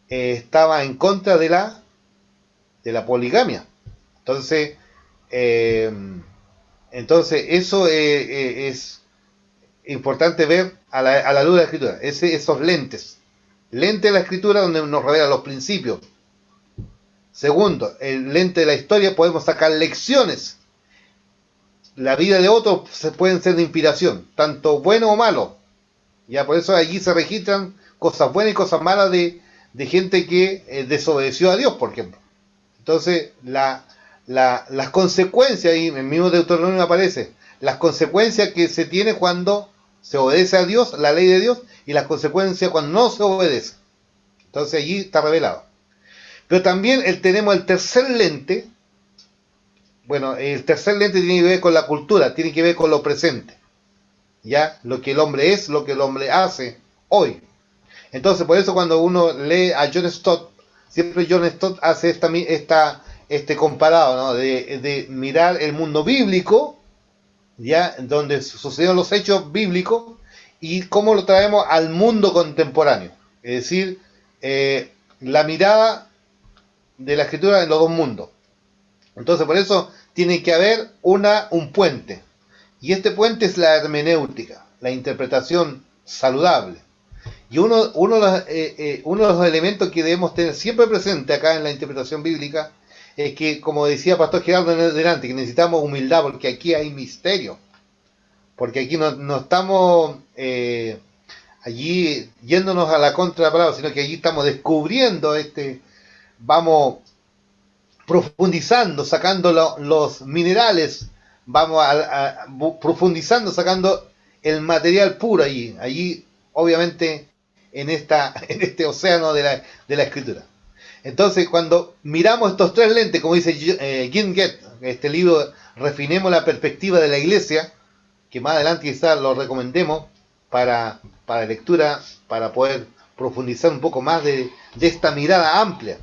estaba en contra de la poligamia. Entonces, eso es importante ver a la luz de la Escritura, esos lentes de la Escritura donde nos revela los principios. Segundo, el lente de la historia, podemos sacar lecciones. La vida de otros pueden ser de inspiración, tanto bueno o malo. Ya por eso allí se registran cosas buenas y cosas malas de gente que desobedeció a Dios, por ejemplo. Entonces, las consecuencias, y en el mismo Deuteronomio aparece, las consecuencias que se tiene cuando se obedece a Dios, la ley de Dios, y las consecuencias cuando no se obedece. Entonces allí está revelado. Pero también tenemos el tercer lente. Bueno, el tercer lente tiene que ver con la cultura, tiene que ver con lo presente. Ya, lo que el hombre es, lo que el hombre hace hoy. Entonces, por eso cuando uno lee a John Stott, siempre John Stott hace este comparado, ¿no? De mirar el mundo bíblico, ya donde sucedieron los hechos bíblicos, y cómo lo traemos al mundo contemporáneo. Es decir, la mirada de la escritura en los dos mundos. Entonces, por eso tiene que haber un puente. Y este puente es la hermenéutica, la interpretación saludable. Y uno de los elementos que debemos tener siempre presente acá en la interpretación bíblica es que, como decía Pastor Gerardo delante, que necesitamos humildad porque aquí hay misterio. Porque aquí no estamos allí yéndonos a la contra de la palabra, sino que allí estamos descubriendo vamos profundizando, sacando los minerales, vamos profundizando, sacando el material puro allí. Allí, obviamente, en este océano de la escritura. Entonces, cuando miramos estos tres lentes, como dice Jim Gett, este libro, Refinemos la perspectiva de la iglesia, que más adelante quizás lo recomendemos para lectura, para poder profundizar un poco más de esta mirada amplia.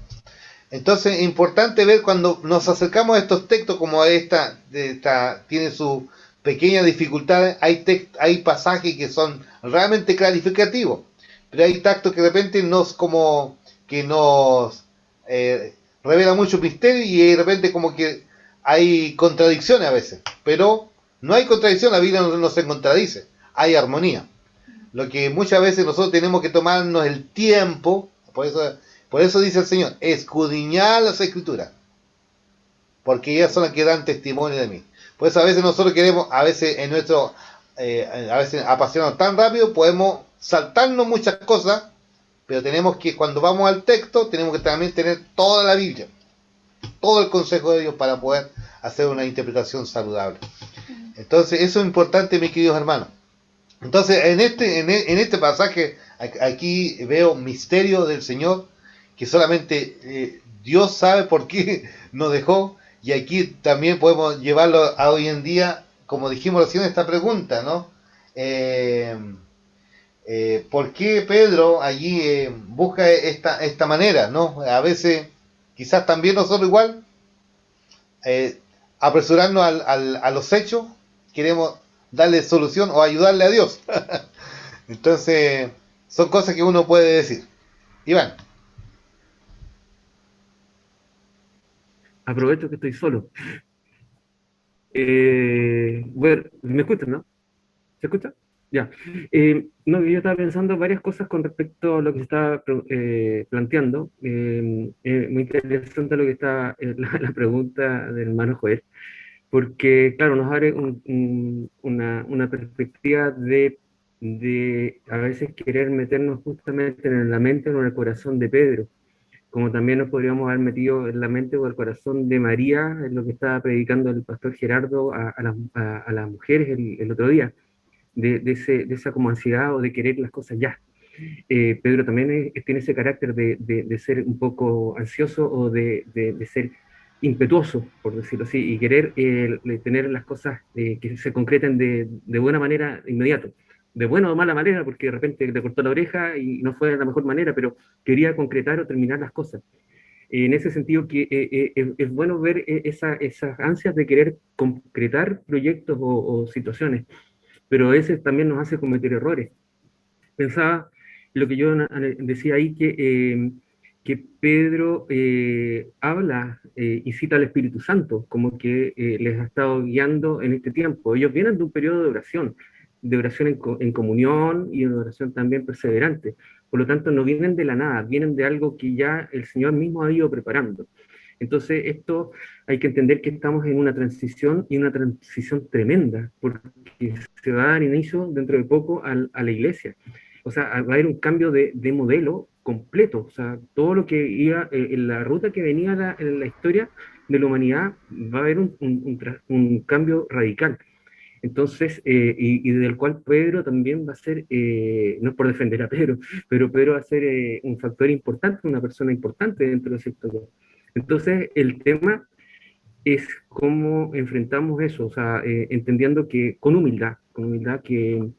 Entonces es importante ver cuando nos acercamos a estos textos, como esta tiene sus pequeñas dificultades, hay pasajes que son realmente clarificativos, pero hay textos que de repente nos revela mucho misterio, y de repente como que hay contradicciones a veces, pero no hay contradicción, la Biblia no se contradice, hay armonía. Lo que muchas veces nosotros tenemos que tomarnos el tiempo, por eso dice el Señor, escudriñad las Escrituras, porque ellas son las que dan testimonio de mí. Por eso a veces nosotros queremos, a veces apasionarnos tan rápido, podemos saltarnos muchas cosas, pero tenemos que, cuando vamos al texto, tenemos que también tener toda la Biblia, todo el consejo de Dios para poder hacer una interpretación saludable. Entonces, eso es importante, mis queridos hermanos. Entonces, en este pasaje, aquí veo misterio del Señor, que solamente Dios sabe por qué nos dejó, y aquí también podemos llevarlo a hoy en día, como dijimos recién, esta pregunta, ¿no? ¿Por qué Pedro allí busca esta manera, ¿no? A veces, quizás también nosotros igual, apresurarnos a los hechos, queremos darle solución o ayudarle a Dios. Entonces, son cosas que uno puede decir. Iván. Aprovecho que estoy solo. Bueno, ¿me escuchan, no? ¿Se escucha? Ya. No, yo estaba pensando varias cosas con respecto a lo que se estaba planteando. Muy interesante lo que está la pregunta del hermano Joel, porque, claro, nos abre una perspectiva de a veces querer meternos justamente en la mente o en el corazón de Pedro, como también nos podríamos haber metido en la mente o el corazón de María, en lo que estaba predicando el pastor Gerardo a las mujeres el otro día, de esa como ansiedad o de querer las cosas ya. Pedro también tiene ese carácter de ser un poco ansioso o de ser impetuoso, por decirlo así, y querer tener las cosas que se concreten de buena manera inmediato. De buena o mala manera, porque de repente le cortó la oreja y no fue de la mejor manera, pero quería concretar o terminar las cosas. En ese sentido, es bueno ver esas ansias de querer concretar proyectos o situaciones, pero a veces también nos hace cometer errores. Pensaba lo que yo decía ahí, que Pedro habla y cita al Espíritu Santo, como que les ha estado guiando en este tiempo. Ellos vienen de un periodo de oración en comunión y de oración también perseverante. Por lo tanto, no vienen de la nada, vienen de algo que ya el Señor mismo ha ido preparando. Entonces, esto hay que entender que estamos en una transición, y una transición tremenda, porque se va a dar inicio dentro de poco a la iglesia. O sea, va a haber un cambio de modelo completo. O sea, todo lo que iba, en la ruta que venía en la historia de la humanidad, va a haber un cambio radical. Entonces, y del cual Pedro también va a ser, no es por defender a Pedro, pero Pedro va a ser un factor importante, una persona importante dentro de esa historia. Entonces, el tema es cómo enfrentamos eso, o sea, entendiendo que con humildad que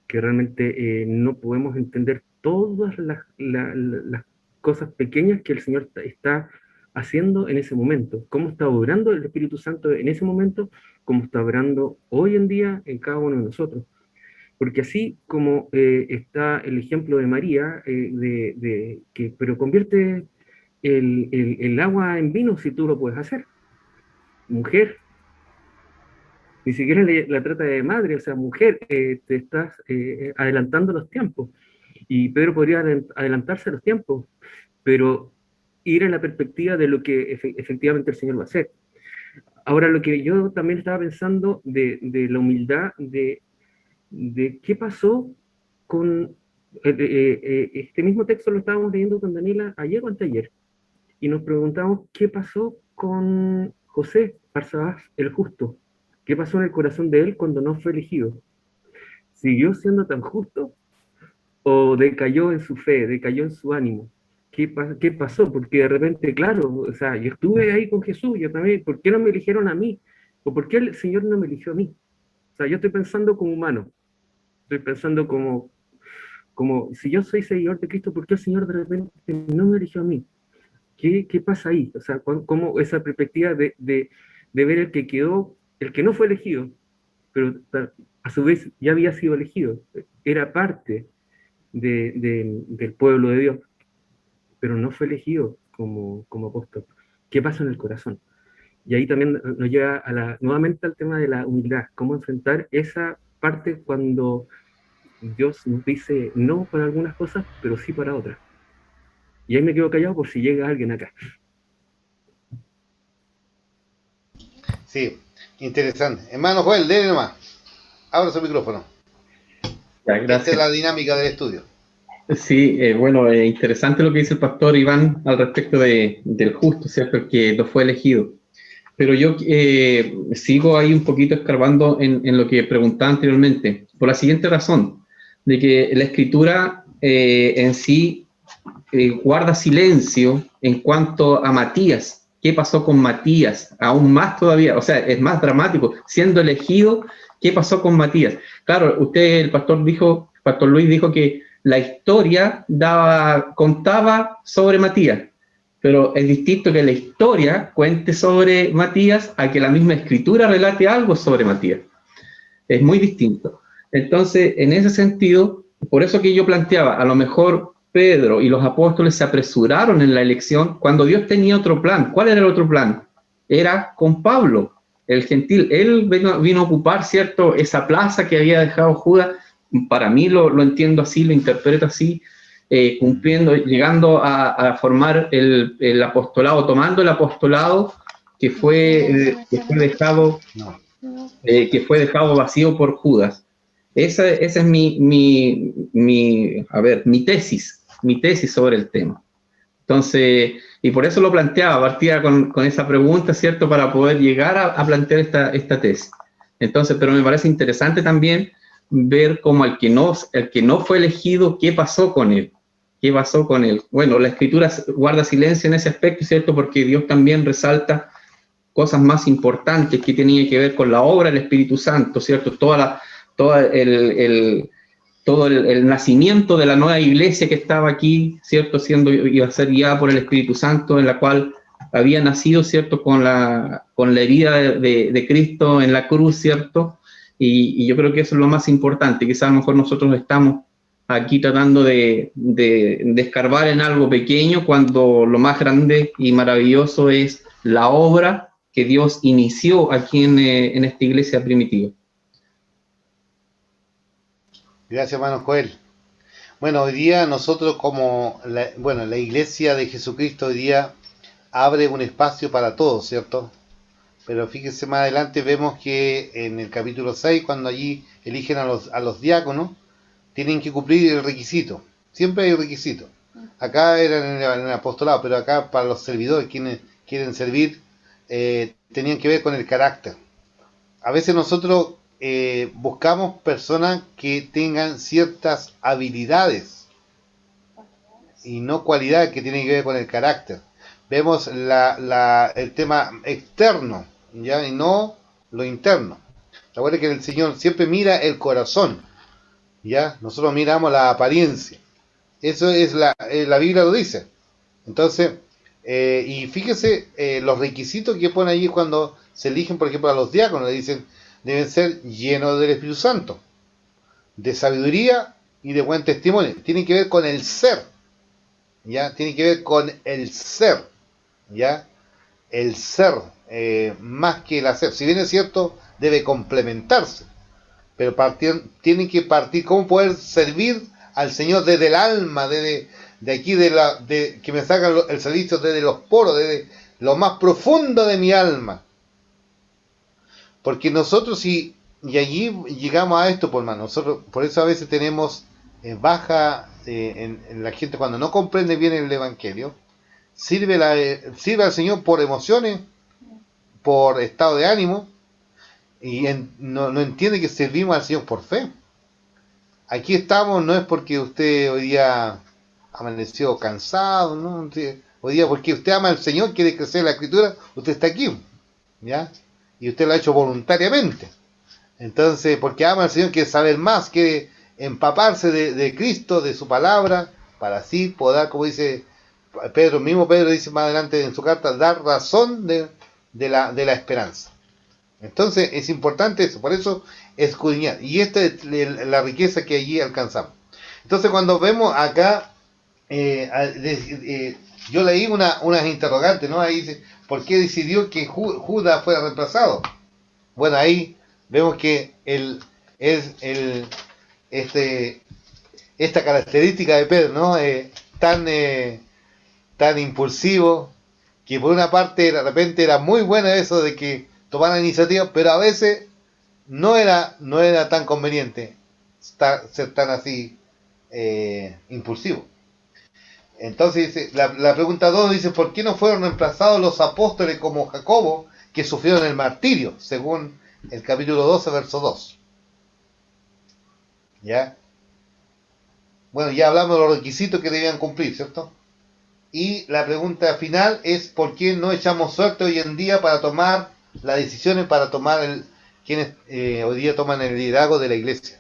realmente no podemos entender todas las cosas pequeñas que el Señor está haciendo en ese momento, cómo está obrando el Espíritu Santo en ese momento, cómo está obrando hoy en día en cada uno de nosotros. Porque así como está el ejemplo de María, pero convierte el agua en vino si tú lo puedes hacer. Mujer, ni siquiera la trata de madre, o sea, mujer, te estás adelantando los tiempos. Y Pedro podría adelantarse a los tiempos, pero ir en la perspectiva de lo que efectivamente el Señor va a hacer. Ahora, lo que yo también estaba pensando de la humildad, de qué pasó con... este mismo texto lo estábamos leyendo con Daniela ayer o anteayer, y nos preguntamos qué pasó con José Barsabás, el justo. ¿Qué pasó en el corazón de él cuando no fue elegido? ¿Siguió siendo tan justo o decayó en su fe, decayó en su ánimo? ¿Qué pasó? Porque de repente, claro, o sea, yo estuve ahí con Jesús, yo también, ¿por qué no me eligieron a mí? ¿O por qué el Señor no me eligió a mí? O sea, yo estoy pensando como humano, estoy pensando como si yo soy seguidor de Cristo, ¿por qué el Señor de repente no me eligió a mí? ¿Qué pasa ahí? O sea, ¿cómo esa perspectiva de ver el que quedó, el que no fue elegido, pero a su vez ya había sido elegido, era parte del pueblo de Dios, pero no fue elegido como apóstol? ¿Qué pasa en el corazón? Y ahí también nos lleva nuevamente al tema de la humildad, cómo enfrentar esa parte cuando Dios nos dice no para algunas cosas, pero sí para otras. Y ahí me quedo callado por si llega alguien acá. Sí, interesante. Hermano Joel, dele nomás. Abra su micrófono. Ya, Esta gracias. es la dinámica del estudio. Sí, bueno, interesante lo que dice el pastor Iván al respecto del justo, ¿cierto? El que no fue elegido. Pero yo sigo ahí un poquito escarbando en lo que preguntaba anteriormente, por la siguiente razón, de que la Escritura en sí guarda silencio en cuanto a Matías. ¿Qué pasó con Matías? Aún más todavía, o sea, es más dramático, siendo elegido, ¿qué pasó con Matías? Claro, el pastor Luis dijo que la historia contaba sobre Matías, pero es distinto que la historia cuente sobre Matías a que la misma escritura relate algo sobre Matías. Es muy distinto. Entonces, en ese sentido, por eso que yo planteaba, a lo mejor Pedro y los apóstoles se apresuraron en la elección cuando Dios tenía otro plan. ¿Cuál era el otro plan? Era con Pablo, el gentil. Él vino a ocupar, ¿cierto?, esa plaza que había dejado Judas. Para mí lo entiendo así, lo interpreto así, llegando a formar el apostolado, tomando el apostolado que fue dejado vacío por Judas. Esa es mi tesis sobre el tema. Entonces, y por eso lo planteaba, partía con esa pregunta, ¿cierto?, para poder llegar a plantear esta tesis. Entonces, pero me parece interesante también ver cómo el que no fue elegido, ¿qué pasó con él? ¿Qué pasó con él? Bueno, la Escritura guarda silencio en ese aspecto, ¿cierto?, porque Dios también resalta cosas más importantes que tenían que ver con la obra del Espíritu Santo, ¿cierto? Todo el nacimiento de la nueva iglesia que estaba aquí, ¿cierto?, iba a ser guiada por el Espíritu Santo, en la cual había nacido, ¿cierto?, con la herida de Cristo en la cruz, ¿cierto? Y yo creo que eso es lo más importante. Quizás a lo mejor nosotros estamos aquí tratando de escarbar en algo pequeño, cuando lo más grande y maravilloso es la obra que Dios inició aquí en esta iglesia primitiva. Gracias, hermano Joel. Bueno, hoy día nosotros la iglesia de Jesucristo hoy día abre un espacio para todos, ¿cierto? Pero fíjense, más adelante vemos que en el capítulo 6, cuando allí eligen a los diáconos, tienen que cumplir el requisito. Siempre hay un requisito. Acá era en el apostolado, pero acá para los servidores, quienes quieren servir, tenían que ver con el carácter. A veces nosotros buscamos personas que tengan ciertas habilidades y no cualidades que tienen que ver con el carácter. Vemos el tema externo, ¿ya?, y no lo interno. Recuerden que el Señor siempre mira el corazón, ¿ya? Nosotros miramos la apariencia. Eso es la Biblia lo dice. Entonces, y fíjese los requisitos que pone allí cuando se eligen, por ejemplo, a los diáconos, le dicen, deben ser llenos del Espíritu Santo, de sabiduría y de buen testimonio. Tiene que ver con el ser, ¿ya? Tiene que ver con el ser, ¿ya? El ser, más que el hacer. Si bien es cierto, debe complementarse, pero tiene que partir, ¿cómo poder servir al Señor desde el alma, desde de aquí, que me saca el servicio desde los poros, desde lo más profundo de mi alma? Porque nosotros, y allí llegamos a esto, por hermano, nosotros, por eso a veces tenemos baja en la gente cuando no comprende bien el Evangelio, sirve al Señor por emociones, por estado de ánimo, y no entiende que servimos al Señor por fe. Aquí estamos, no es porque usted hoy día amaneció cansado, ¿no? Hoy día porque usted ama al Señor, quiere crecer en la Escritura, usted está aquí, ¿ya? Y usted lo ha hecho voluntariamente. Entonces, porque ama al Señor, quiere saber más, quiere empaparse de Cristo, de su palabra, para así poder, como dice Pedro, mismo Pedro dice más adelante en su carta, dar razón de la esperanza. Entonces es importante eso, por eso escudriñar. Y esta es la riqueza que allí alcanzamos. Entonces cuando vemos acá, yo leí unas interrogantes, ¿no? Ahí dice, ¿por qué decidió que Judas fuera reemplazado? Bueno, ahí vemos que esta característica de Pedro, ¿no? Tan impulsivo, que por una parte de repente era muy buena eso de que tomara iniciativa, pero a veces no era tan conveniente ser tan así impulsivo. Entonces dice, la pregunta 2 dice, ¿por qué no fueron reemplazados los apóstoles como Jacobo, que sufrieron el martirio, según el capítulo 12, verso 2? ¿Ya? Bueno, ya hablamos de los requisitos que debían cumplir, ¿cierto? Y la pregunta final es, ¿por qué no echamos suerte hoy en día para tomar las decisiones, para tomar quienes hoy día toman el liderazgo de la iglesia?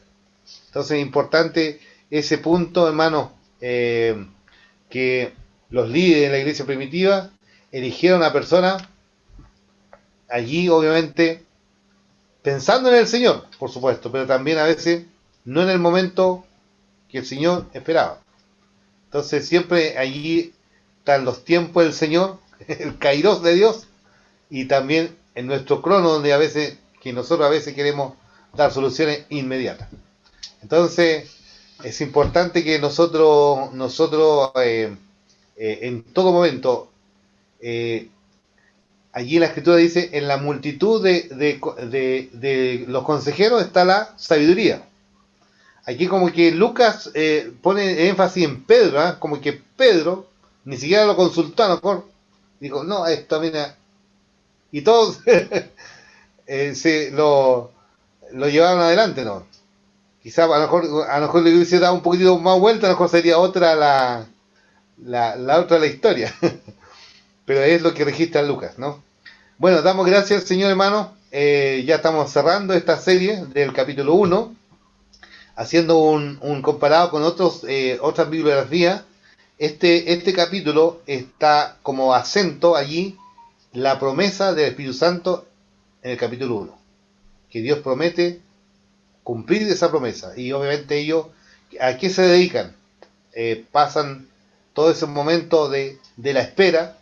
Entonces es importante ese punto, hermano, que los líderes de la iglesia primitiva eligieron a una persona allí, obviamente, pensando en el Señor, por supuesto, pero también a veces no en el momento que el Señor esperaba. Entonces siempre allí están los tiempos del Señor, el kairos de Dios, y también en nuestro crono, donde nosotros a veces queremos dar soluciones inmediatas. Entonces es importante que nosotros en todo momento, allí la Escritura dice, en la multitud de los consejeros está la sabiduría. Aquí como que Lucas pone énfasis en Pedro, ¿eh? Como que Pedro ni siquiera lo consultó, a lo mejor dijo, no, esto mira, y todos lo llevaron adelante, ¿no? Quizá a lo mejor le hubiese dado un poquitito más vuelta, a lo mejor sería otra la otra la historia. Pero es lo que registra Lucas, ¿no? Bueno, damos gracias, Señor hermano. Ya estamos cerrando esta serie del capítulo 1, haciendo un comparado con otras bibliografías. Este capítulo está como acento allí la promesa del Espíritu Santo en el capítulo 1, que Dios promete cumplir esa promesa. Y obviamente ellos, ¿a qué se dedican? Pasan todo ese momento de la espera,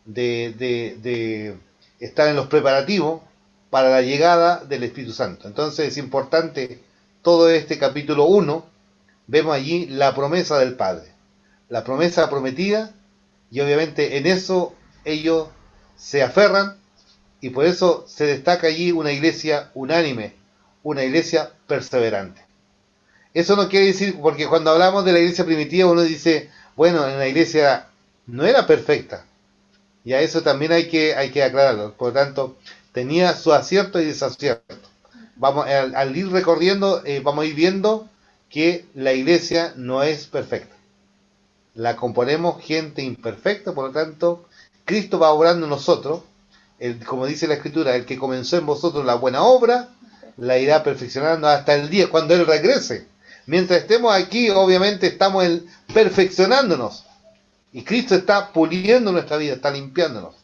de estar en los preparativos para la llegada del Espíritu Santo. Entonces es importante todo este capítulo 1, vemos allí la promesa del Padre, la promesa prometida, y obviamente en eso ellos se aferran, y por eso se destaca allí una iglesia unánime, una iglesia perseverante. Eso no quiere decir, porque cuando hablamos de la iglesia primitiva uno dice, bueno, en la iglesia no era perfecta, y a eso también hay que aclararlo. Por lo tanto, tenía su acierto y desacierto. Al ir recorriendo, vamos a ir viendo que la iglesia no es perfecta. La componemos gente imperfecta, por lo tanto, Cristo va obrando en nosotros, como dice la Escritura, el que comenzó en vosotros la buena obra, la irá perfeccionando hasta el día cuando Él regrese. Mientras estemos aquí, obviamente estamos perfeccionándonos. Y Cristo está puliendo nuestra vida, está limpiándonos.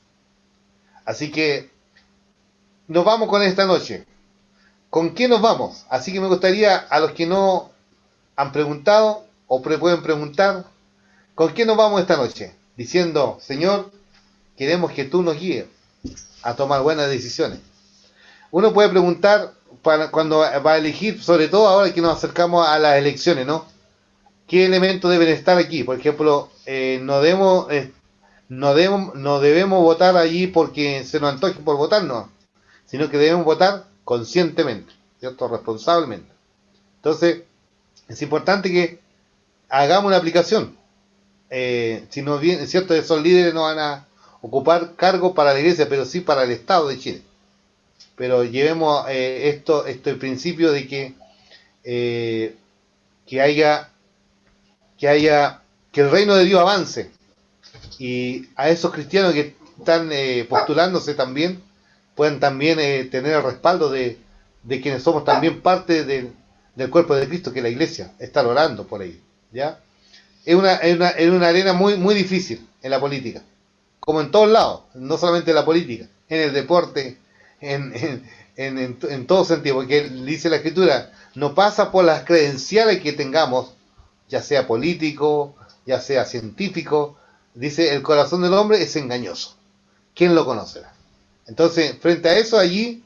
Así que nos vamos con esta noche. ¿Con qué nos vamos? Así que me gustaría, a los que no han preguntado o pueden preguntar, ¿con qué nos vamos esta noche? Diciendo, Señor, queremos que tú nos guíes a tomar buenas decisiones. Uno puede preguntar cuando va a elegir, sobre todo ahora que nos acercamos a las elecciones, ¿no? ¿Qué elementos deben estar aquí? Por ejemplo, no debemos votar allí porque se nos antoje por votar, no, sino que debemos votar conscientemente, ¿cierto? Responsablemente. Entonces, es importante que hagamos una aplicación. Si no bien, es cierto, esos líderes no van a ocupar cargos para la iglesia, pero sí para el Estado de Chile. Pero llevemos el principio de que el reino de Dios avance, y a esos cristianos que están postulándose también puedan también tener el respaldo de quienes somos también parte del cuerpo de Cristo, que es la iglesia, estar orando por ellos, ¿ya? Es una arena muy, muy difícil en la política, como en todos lados, no solamente en la política, en el deporte, en todo sentido, porque dice la Escritura, no pasa por las credenciales que tengamos, ya sea político, ya sea científico, dice, el corazón del hombre es engañoso, ¿quién lo conocerá? Entonces, frente a eso, allí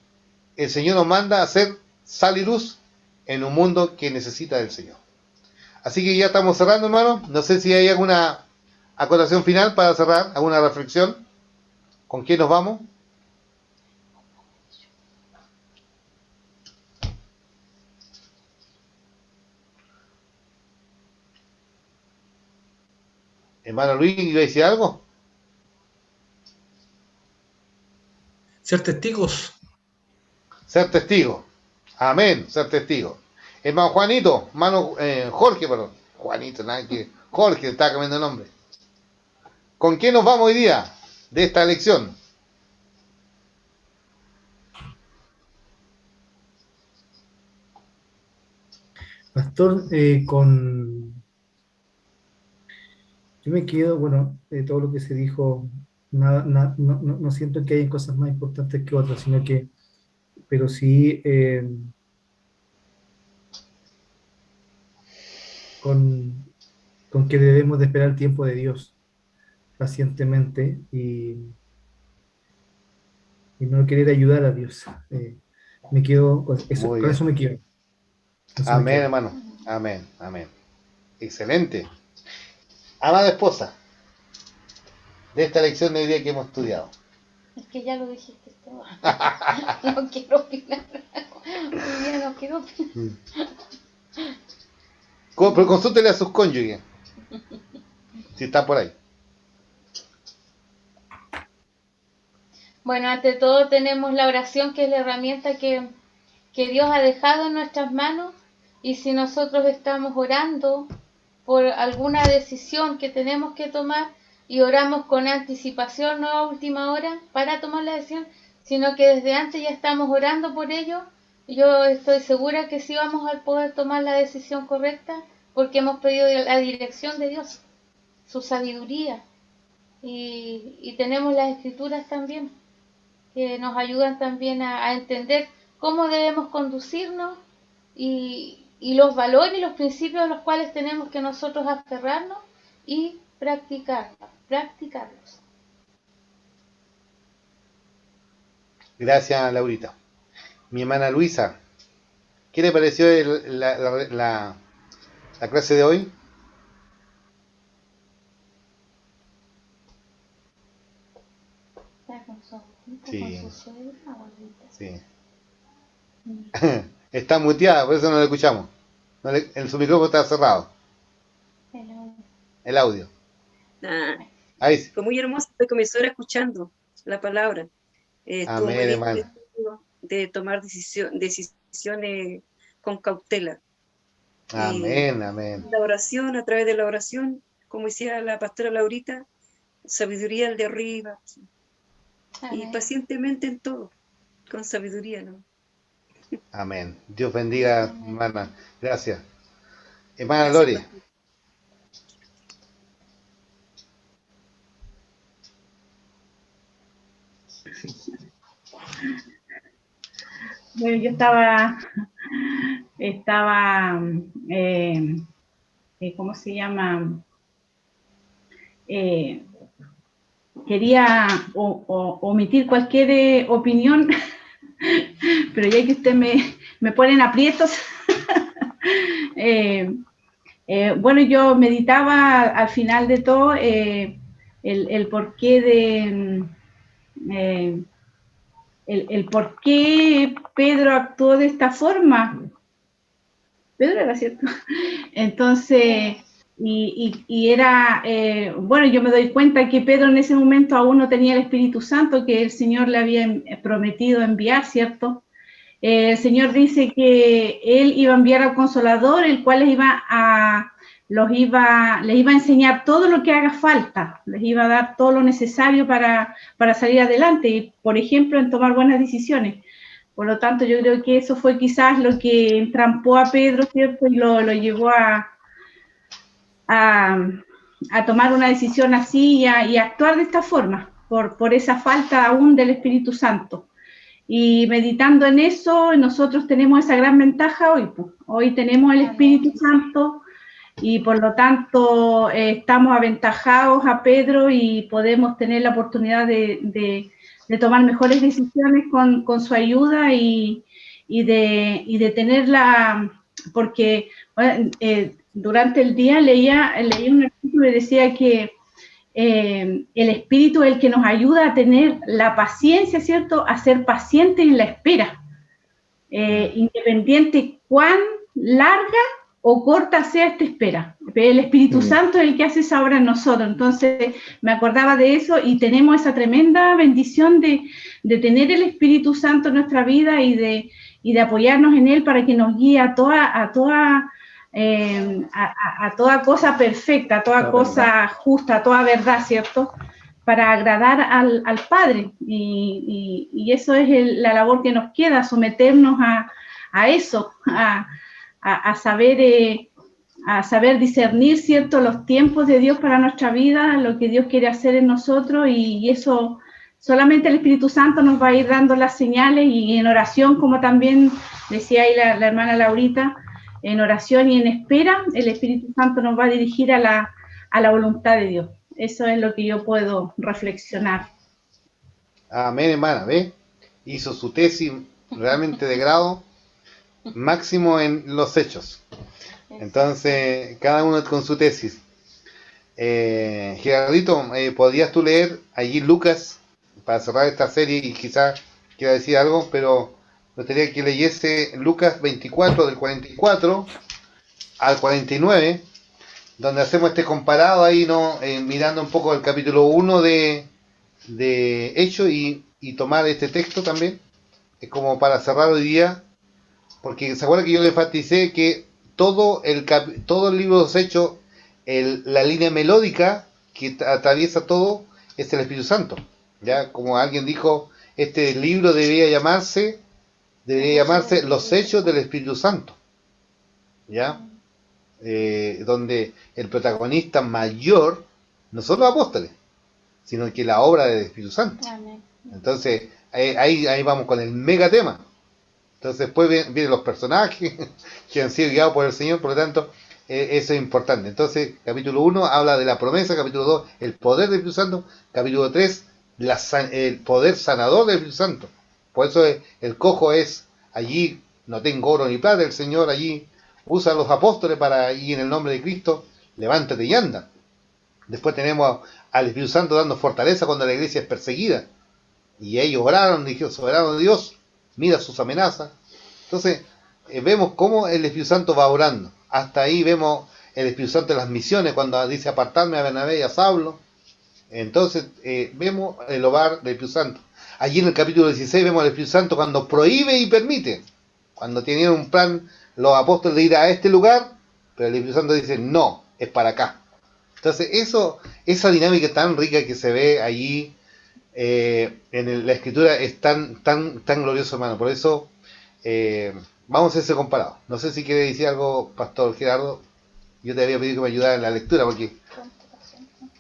el Señor nos manda a hacer sal y luz en un mundo que necesita del Señor. Así que ya estamos cerrando, hermano. No sé si hay alguna acotación final para cerrar, alguna reflexión. ¿Con quién nos vamos? Hermano Luis, ¿iba a decir algo? Ser testigos. Ser testigo. Amén, ser testigo. Hermano Juanito, hermano Jorge, perdón. Juanito, nada que. Jorge, está cambiando el nombre. ¿Con quién nos vamos hoy día de esta elección? Pastor, yo me quedo, bueno, de todo lo que se dijo, no siento que haya cosas más importantes que otras, pero sí con que debemos de esperar el tiempo de Dios pacientemente y no querer ayudar a Dios. Me quedo, Muy con bien. eso me quedo. Con eso me Amén, quedo. hermano. Amén, amén. Excelente. Amada esposa, de esta lección de hoy día que hemos estudiado. Es que ya lo dijiste todo. No quiero opinar. Hoy día no quiero opinar. Pero consúltele a sus cónyuges, si está por ahí. Bueno, ante todo tenemos la oración, que es la herramienta que Dios ha dejado en nuestras manos, y si nosotros estamos orando por alguna decisión que tenemos que tomar y oramos con anticipación, no a última hora para tomar la decisión, sino que desde antes ya estamos orando por ello, yo estoy segura que sí vamos a poder tomar la decisión correcta, porque hemos pedido la dirección de Dios, su sabiduría, y tenemos las escrituras también, que nos ayudan también a entender cómo debemos conducirnos, y los valores y los principios a los cuales tenemos que nosotros aferrarnos y practicarlos. Gracias, Laurita. Mi hermana Luisa, ¿qué le pareció la clase de hoy? Sí. Sí. Está muteada, por eso no la escuchamos. Su micrófono está cerrado. El audio. Ah, Ahí sí. fue muy hermoso, estoy con mi suegra escuchando la palabra. Estuvo muy Amén, bien hermana. de tomar decisiones con cautela. Amén, amén. La oración, a través de la oración, como decía la pastora Laurita, sabiduría al de arriba. Amén. Y pacientemente en todo, con sabiduría, ¿no? Amén. Dios bendiga, hermana. Gracias. Hermana Lore. Bueno, yo estaba, ¿cómo se llama? Quería omitir cualquier opinión, pero ya que usted me pone en aprietos, bueno, yo meditaba al final de todo el porqué el por qué Pedro actuó de esta forma. Pedro era cierto. Entonces, y era, bueno, yo me doy cuenta que Pedro en ese momento aún no tenía el Espíritu Santo que el Señor le había prometido enviar, ¿cierto? El Señor dice que Él iba a enviar al Consolador, el cual les iba a enseñar todo lo que haga falta, les iba a dar todo lo necesario para salir adelante, y, por ejemplo, en tomar buenas decisiones. Por lo tanto, yo creo que eso fue quizás lo que entrampó a Pedro, ¿cierto? Y lo llevó a tomar una decisión así y a actuar de esta forma, por esa falta aún del Espíritu Santo. Y meditando en eso, nosotros tenemos esa gran ventaja hoy. Pues. Hoy tenemos el Espíritu Santo y por lo tanto estamos aventajados a Pedro y podemos tener la oportunidad de tomar mejores decisiones con su ayuda y de tenerla, porque bueno, durante el día leí un artículo y decía que el Espíritu es el que nos ayuda a tener la paciencia, ¿cierto? A ser pacientes en la espera, independiente cuán larga o corta sea esta espera. El Espíritu Santo es el que hace esa obra en nosotros. Entonces me acordaba de eso y tenemos esa tremenda bendición de tener el Espíritu Santo en nuestra vida y de apoyarnos en él para que nos guíe a toda cosa perfecta, a toda cosa justa, a toda verdad, ¿cierto? Para agradar al Padre. Y eso es la labor que nos queda, someternos a eso, a saber discernir, ¿cierto?, los tiempos de Dios para nuestra vida, lo que Dios quiere hacer en nosotros, y eso solamente el Espíritu Santo nos va a ir dando las señales, y en oración, como también decía ahí la hermana Laurita, en oración y en espera, el Espíritu Santo nos va a dirigir a la voluntad de Dios. Eso es lo que yo puedo reflexionar. Amén, hermana, ¿ve? Hizo su tesis realmente de grado máximo en los hechos. Entonces, cada uno con su tesis. Gerardito, ¿podrías tú leer allí Lucas para cerrar esta serie y quizás quiera decir algo, pero me gustaría que leyese Lucas 24 del 44 al 49, donde hacemos este comparado ahí, ¿no? Mirando un poco el capítulo 1 de Hechos y tomar este texto también, como para cerrar hoy día, porque se acuerda que yo le enfaticé que todo el libro de los Hechos, la línea melódica que atraviesa todo es el Espíritu Santo. Ya, como alguien dijo, este libro debería llamarse Los Hechos del Espíritu Santo. ¿Ya? Donde el protagonista mayor no son los apóstoles, sino que la obra del Espíritu Santo. Amén. Entonces, ahí vamos con el mega tema. Entonces, después vienen los personajes que han sido guiados por el Señor, por lo tanto, eso es importante. Entonces, capítulo 1 habla de la promesa, capítulo 2, el poder del Espíritu Santo, capítulo 3, el poder sanador del Espíritu Santo. Por eso el cojo es allí, no tengo oro ni plata, el Señor allí usa a los apóstoles para ir en el nombre de Cristo, levántate y anda. Después tenemos al Espíritu Santo dando fortaleza cuando la iglesia es perseguida. Y ellos oraron, dijeron, soberano Dios, mira sus amenazas. Entonces, vemos cómo el Espíritu Santo va orando. Hasta ahí vemos el Espíritu Santo en las misiones, cuando dice apartarme a Bernabé y a Saulo. Entonces, vemos el obrar del Espíritu Santo. Allí en el capítulo 16 vemos al Espíritu Santo cuando prohíbe y permite. Cuando tenían un plan los apóstoles de ir a este lugar, pero el Espíritu Santo dice, no, es para acá. Entonces, esa dinámica tan rica que se ve allí en la Escritura es tan glorioso, hermano. Por eso, vamos a ese comparado. No sé si quiere decir algo, Pastor Gerardo. yo te había pedido que me ayudara en la lectura, porque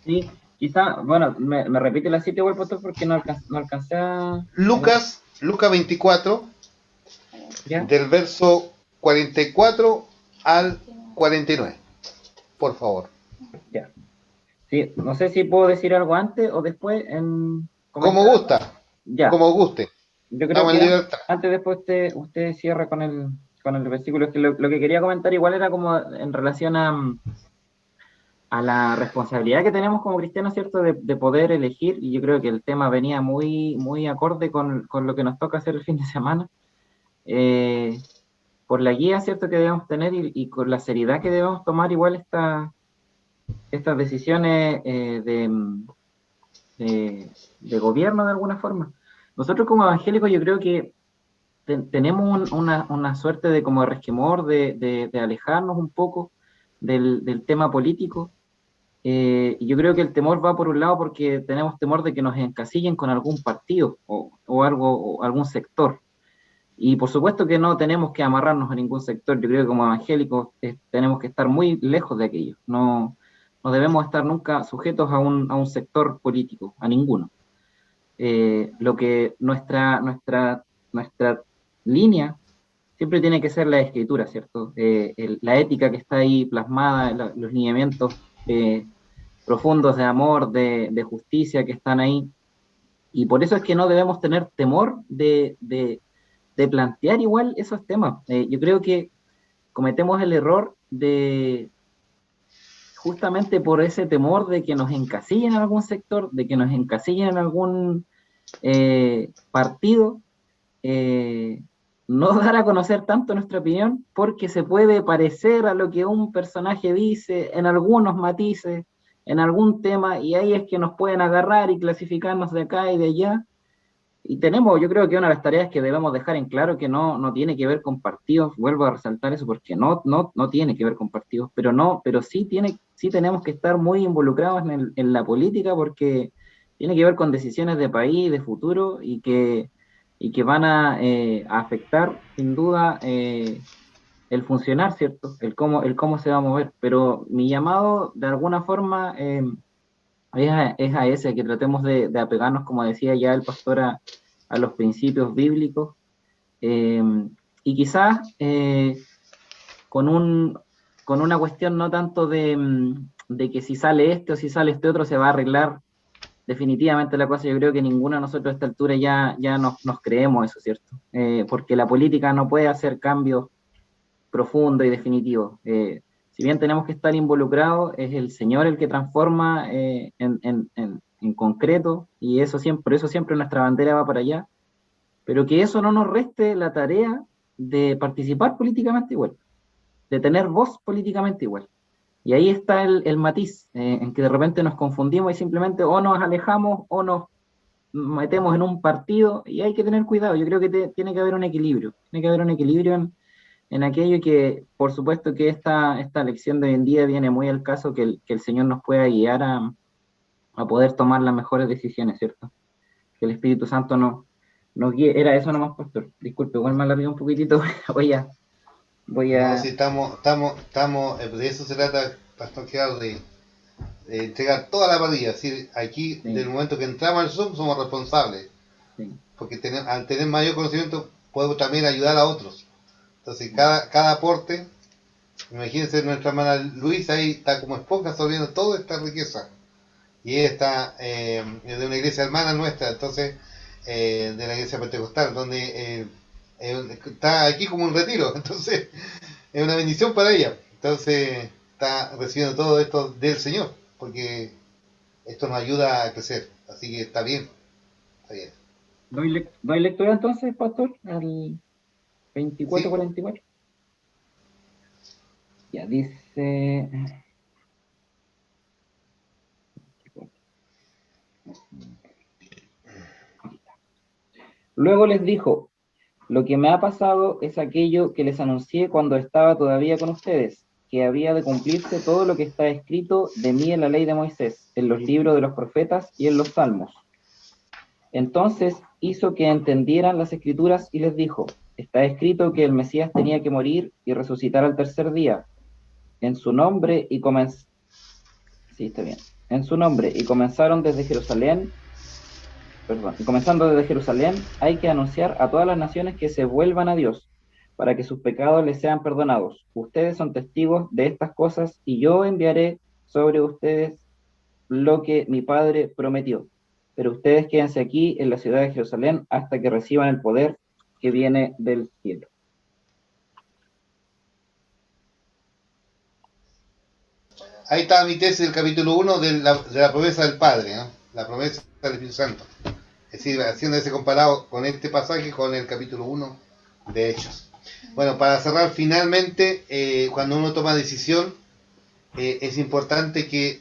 Sí, quizá, bueno, me repite la cita igual, pastor, porque no alcancé a... Lucas 24, ¿Ya? del verso 44 al 49, por favor. Ya. Sí, no sé si puedo decir algo antes o después en... Como gusta, Ya. como guste. Yo creo Estamos en que libertad. antes después usted cierra con el versículo. Es que lo que quería comentar igual era como en relación a la responsabilidad que tenemos como cristianos, ¿cierto? De poder elegir, y yo creo que el tema venía muy acorde con lo que nos toca hacer el fin de semana, por la guía, ¿cierto? Que debemos tener y con la seriedad que debemos tomar igual estas decisiones de gobierno de alguna forma. Nosotros como evangélicos yo creo que tenemos una suerte de como resquemor, de alejarnos un poco del tema político. Y yo creo que el temor va por un lado porque tenemos temor de que nos encasillen con algún partido o algún sector. Y por supuesto que no tenemos que amarrarnos a ningún sector. Yo creo que como evangélicos tenemos que estar muy lejos de aquello. No debemos estar nunca sujetos a un sector político, a ninguno. Lo que nuestra línea siempre tiene que ser la escritura, ¿cierto? La ética que está ahí plasmada, los lineamientos profundos de amor, de justicia que están ahí. Y por eso es que no debemos tener temor de plantear igual esos temas. Yo creo que cometemos el error de, justamente por ese temor de que nos encasillen en algún sector, de que nos encasillen en algún partido, no dar a conocer tanto nuestra opinión, porque se puede parecer a lo que un personaje dice en algunos matices, en algún tema, y ahí es que nos pueden agarrar y clasificarnos de acá y de allá. Y tenemos, yo creo que una de las tareas que debemos dejar en claro que no tiene que ver con partidos, vuelvo a resaltar eso porque no tiene que ver con partidos, pero sí tenemos que estar muy involucrados en la política porque tiene que ver con decisiones de país, de futuro y que van a afectar sin duda el funcionar, ¿cierto? El cómo se va a mover. Pero mi llamado de alguna forma es a ese, que tratemos de apegarnos, como decía ya el pastor, a los principios bíblicos, y quizás con una cuestión no tanto de que si sale este o si sale este otro se va a arreglar definitivamente la cosa. Yo creo que ninguno de nosotros a esta altura ya nos creemos eso, ¿cierto? Porque la política no puede hacer cambios profundos y definitivos. Si bien tenemos que estar involucrados, es el Señor el que transforma en concreto, y por eso siempre nuestra bandera va para allá, pero que eso no nos reste la tarea de participar políticamente igual, de tener voz políticamente igual. Y ahí está el matiz, en que de repente nos confundimos y simplemente o nos alejamos o nos metemos en un partido, y hay que tener cuidado. Yo creo que tiene que haber un equilibrio, en aquello, que por supuesto que esta lección de hoy en día viene muy al caso, que el Señor nos pueda guiar a poder tomar las mejores decisiones, ¿cierto? Que el Espíritu Santo nos guíe. Era eso nomás, pastor. Disculpe, igual me alargué un poquitito. Voy a... No, si estamos, de eso se trata, Pastor Gerardo, de entregar toda la parrilla. Es decir, aquí, Sí. del momento que entramos al Zoom, somos responsables. Sí. Porque al tener mayor conocimiento, podemos también ayudar a otros. Entonces, cada aporte, imagínense, nuestra hermana Luisa ahí está como esponja absorbiendo toda esta riqueza. Y ella está de una iglesia hermana nuestra, entonces, de la iglesia pentecostal, donde está aquí como un retiro. Entonces, es una bendición para ella. Entonces, está recibiendo todo esto del Señor, porque esto nos ayuda a crecer. Así que está bien, está bien. ¿Doy lectura entonces, pastor? Al 24-44. Ya dice... Luego les dijo: lo que me ha pasado es aquello que les anuncié cuando estaba todavía con ustedes, que había de cumplirse todo lo que está escrito de mí en la ley de Moisés, en los libros de los profetas y en los salmos. Entonces hizo que entendieran las escrituras y les dijo: está escrito que el Mesías tenía que morir y resucitar al tercer día, En su nombre y sí, está bien. En su nombre y comenzaron desde Jerusalén, perdón, y comenzando desde Jerusalén, hay que anunciar a todas las naciones que se vuelvan a Dios, para que sus pecados les sean perdonados. Ustedes son testigos de estas cosas, y yo enviaré sobre ustedes lo que mi Padre prometió. Pero ustedes quédense aquí en la ciudad de Jerusalén hasta que reciban el poder que viene del cielo. Ahí está mi tesis del capítulo 1 de la promesa del Padre, ¿no? La promesa del Espíritu Santo. Es decir, haciendo ese comparado con este pasaje con el capítulo 1 de Hechos. Bueno, para cerrar finalmente, cuando uno toma decisión, es importante que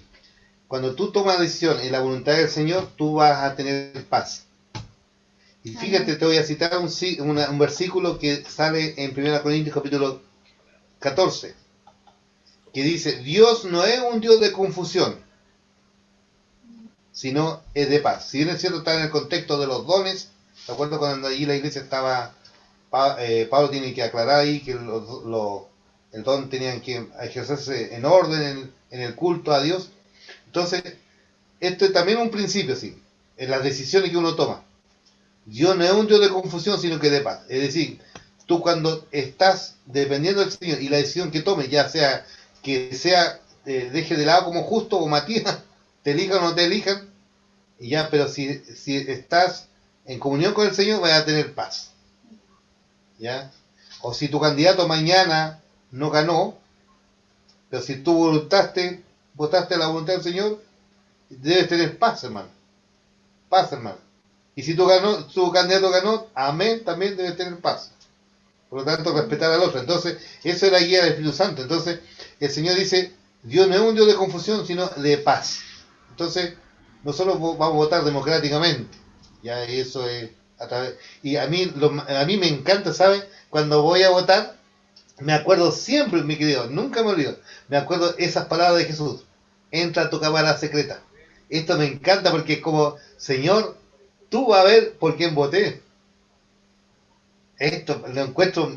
cuando tú tomas decisión en la voluntad del Señor, tú vas a tener paz. Y fíjate, te voy a citar un versículo que sale en 1 Corintios capítulo 14, que dice: Dios no es un Dios de confusión, sino es de paz. Si bien es cierto, está en el contexto de los dones. ¿De acuerdo? Cuando allí la iglesia estaba, Pablo tiene que aclarar ahí que el don tenían que ejercerse en orden en el culto a Dios. Entonces, esto es también un principio, sí, en las decisiones que uno toma. Dios no es un Dios de confusión, sino que de paz. Es decir, tú cuando estás dependiendo del Señor y la decisión que tomes, ya sea que deje de lado como Justo o Matías, te elijan o no te elijan, y ya, pero si estás en comunión con el Señor, vas a tener paz. ¿Ya? O si tu candidato mañana no ganó, pero si tú votaste la voluntad del Señor, debes tener paz, hermano. Paz, hermano. Y si tu candidato ganó, amén, también debes tener paz. Por lo tanto, respetar al otro. Entonces, eso es la guía del Espíritu Santo. Entonces, el Señor dice, Dios no es un Dios de confusión, sino de paz. Entonces, nosotros vamos a votar democráticamente. Ya eso es a través. Y a mí me encanta, ¿sabes? Cuando voy a votar, me acuerdo siempre, mi querido, nunca me olvido, me acuerdo esas palabras de Jesús: entra a tu cámara secreta. Esto me encanta porque es como, Señor, tú vas a ver por quién voté. Esto lo encuentro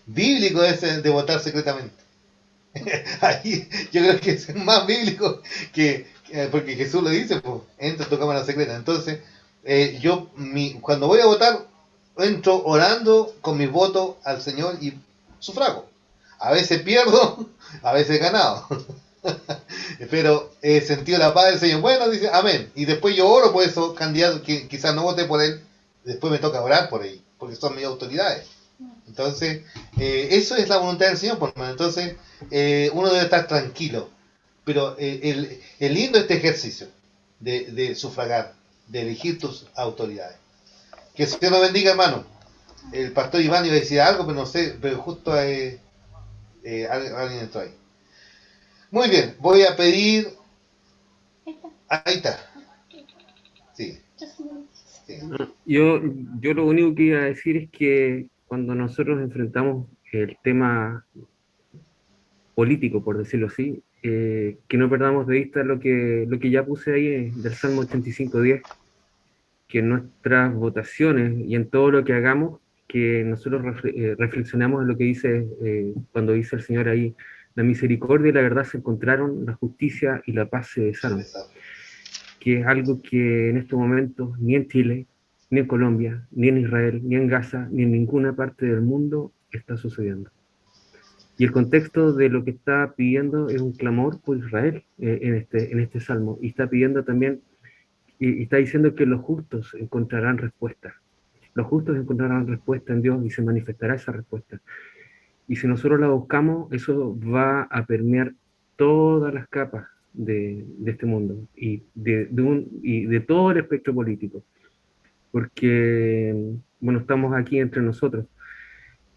bíblico, ese de votar secretamente. Ahí yo creo que es más bíblico porque Jesús lo dice, pues, entra a tu cámara secreta. Entonces, cuando voy a votar, entro orando con mis votos al Señor y sufrago. A veces pierdo, a veces he ganado. Pero he sentido la paz del Señor. Bueno, dice amén. Y después yo oro por esos candidatos que quizás no voté por él. Después me toca orar por ellos, porque son mis autoridades. Entonces, eso es la voluntad del Señor, por hermano. Entonces, uno debe estar tranquilo. Pero el lindo este ejercicio de sufragar, de elegir tus autoridades. Que el Señor lo bendiga, hermano. El pastor Iván iba a decir algo, pero no sé, pero justo alguien entró ahí. Muy bien, voy a pedir. Ahí está. Sí. Sí. Yo lo único que iba a decir es que cuando nosotros enfrentamos el tema político, por decirlo así, que no perdamos de vista lo que ya puse ahí del Salmo 85:10, que en nuestras votaciones y en todo lo que hagamos, que nosotros reflexionamos en lo que dice, cuando dice el Señor ahí: la misericordia y la verdad se encontraron, la justicia y la paz se besaron. Que es algo que en estos momentos ni en Chile, ni en Colombia, ni en Israel, ni en Gaza, ni en ninguna parte del mundo está sucediendo. Y el contexto de lo que está pidiendo es un clamor por Israel en este salmo, y está pidiendo también, y está diciendo que los justos encontrarán respuesta. Los justos encontrarán respuesta en Dios y se manifestará esa respuesta. Y si nosotros la buscamos, eso va a permear todas las capas de este mundo y de todo el espectro político. Porque, bueno, estamos aquí entre nosotros.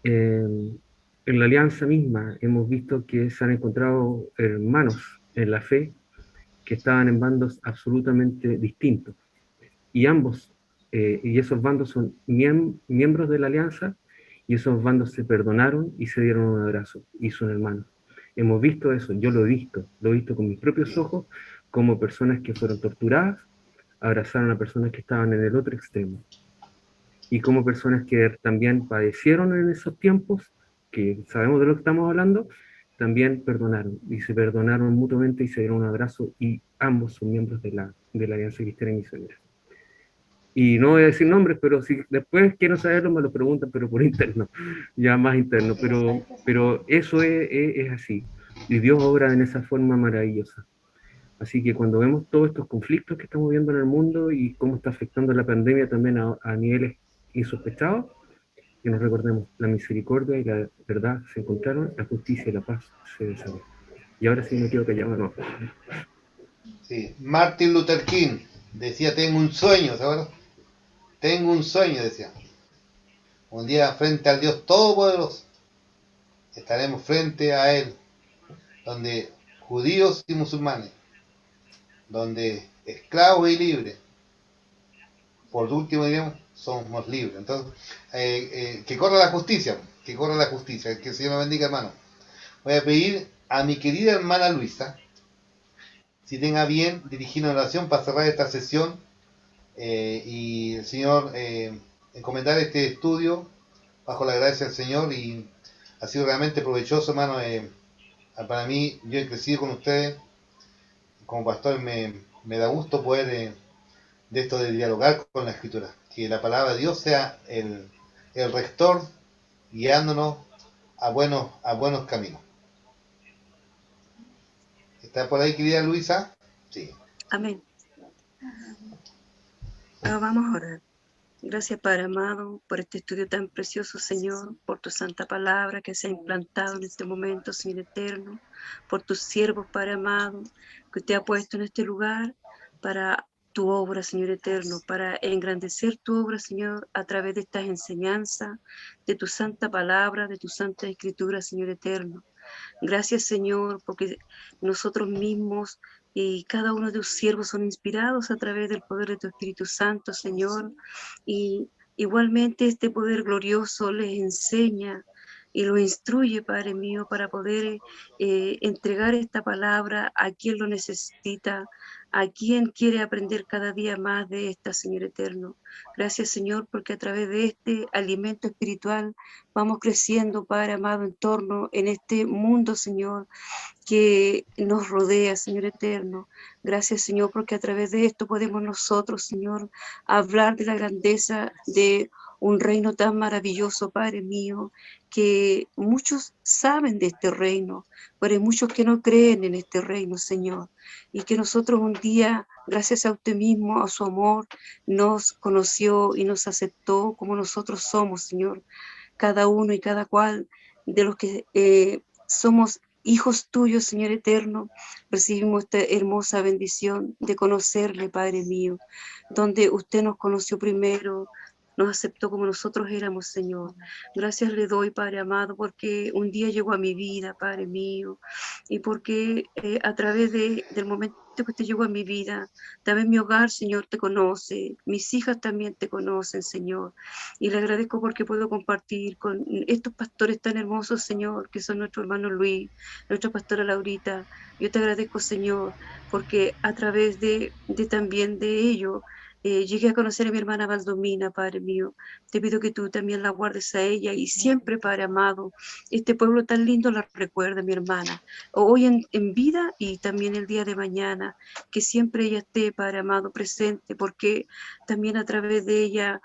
En la alianza misma hemos visto que se han encontrado hermanos en la fe que estaban en bandos absolutamente distintos. Y esos bandos son miembros de la alianza, y esos bandos se perdonaron y se dieron un abrazo, y son hermanos. Hemos visto eso, yo lo he visto con mis propios ojos, como personas que fueron torturadas abrazaron a personas que estaban en el otro extremo. Y como personas que también padecieron en esos tiempos, que sabemos de lo que estamos hablando, también perdonaron, y se perdonaron mutuamente y se dieron un abrazo, y ambos son miembros de la Alianza Cristiana y Misionera. Y no voy a decir nombres, pero si después quieren saberlo me lo preguntan, pero por interno, ya más interno, pero eso es así, y Dios obra en esa forma maravillosa. Así que cuando vemos todos estos conflictos que estamos viendo en el mundo y cómo está afectando la pandemia también a niveles insospechados, que nos recordemos, la misericordia y la verdad se encontraron, la justicia y la paz se desarrollaron. Y ahora sí me quedo callado, no. Sí. Martin Luther King decía, tengo un sueño, ¿sabes? Tengo un sueño, decía. Un día frente al Dios Todopoderoso estaremos frente a Él, donde judíos y musulmanes, donde esclavos y libres, por último diremos, somos libres. Entonces, que corra la justicia, que el Señor me bendiga, hermano. Voy a pedir a mi querida hermana Luisa, si tenga bien dirigir una oración para cerrar esta sesión, y el Señor encomendar este estudio bajo la gracia del Señor, y ha sido realmente provechoso, hermano. Para mí, yo he crecido con ustedes, como pastor me da gusto poder de esto de dialogar con la Escritura, que la palabra de Dios sea el rector guiándonos a buenos caminos. ¿Está por ahí, querida Luisa? Sí. Amén. Vamos a orar. Gracias, Padre amado, por este estudio tan precioso, Señor, por tu santa palabra que se ha implantado en este momento, Señor eterno, por tus siervos, Padre amado, que usted ha puesto en este lugar para tu obra, Señor eterno, para engrandecer tu obra, Señor, a través de estas enseñanzas, de tu santa palabra, de tu santa escritura, Señor eterno. Gracias, Señor, porque nosotros mismos y cada uno de tus siervos son inspirados a través del poder de tu Espíritu Santo, Señor, y igualmente este poder glorioso les enseña y lo instruye, Padre mío, para poder entregar esta palabra a quien lo necesita, a quien quiere aprender cada día más de esta, Señor eterno. Gracias, Señor, porque a través de este alimento espiritual vamos creciendo, Padre amado, en este mundo, Señor, que nos rodea, Señor eterno. Gracias, Señor, porque a través de esto podemos nosotros, Señor, hablar de la grandeza de un reino tan maravilloso, Padre mío, que muchos saben de este reino, pero hay muchos que no creen en este reino, Señor, y que nosotros un día, gracias a usted mismo, a su amor, nos conoció y nos aceptó como nosotros somos, Señor, cada uno y cada cual de los que somos hijos tuyos, Señor eterno, recibimos esta hermosa bendición de conocerle, Padre mío, donde usted nos conoció primero, nos aceptó como nosotros éramos, Señor. Gracias le doy, Padre amado, porque un día llegó a mi vida, Padre mío, y porque a través del momento que usted llegó a mi vida, también mi hogar, Señor, te conoce, mis hijas también te conocen, Señor, y le agradezco porque puedo compartir con estos pastores tan hermosos, Señor, que son nuestro hermano Luis, nuestra pastora Laurita. Yo te agradezco, Señor, porque a través de también de ello, llegué a conocer a mi hermana Valdomina, Padre mío. Te pido que tú también la guardes a ella y siempre, Padre amado, este pueblo tan lindo la recuerda, mi hermana, hoy en vida y también el día de mañana, que siempre ella esté, Padre amado, presente, porque también a través de ella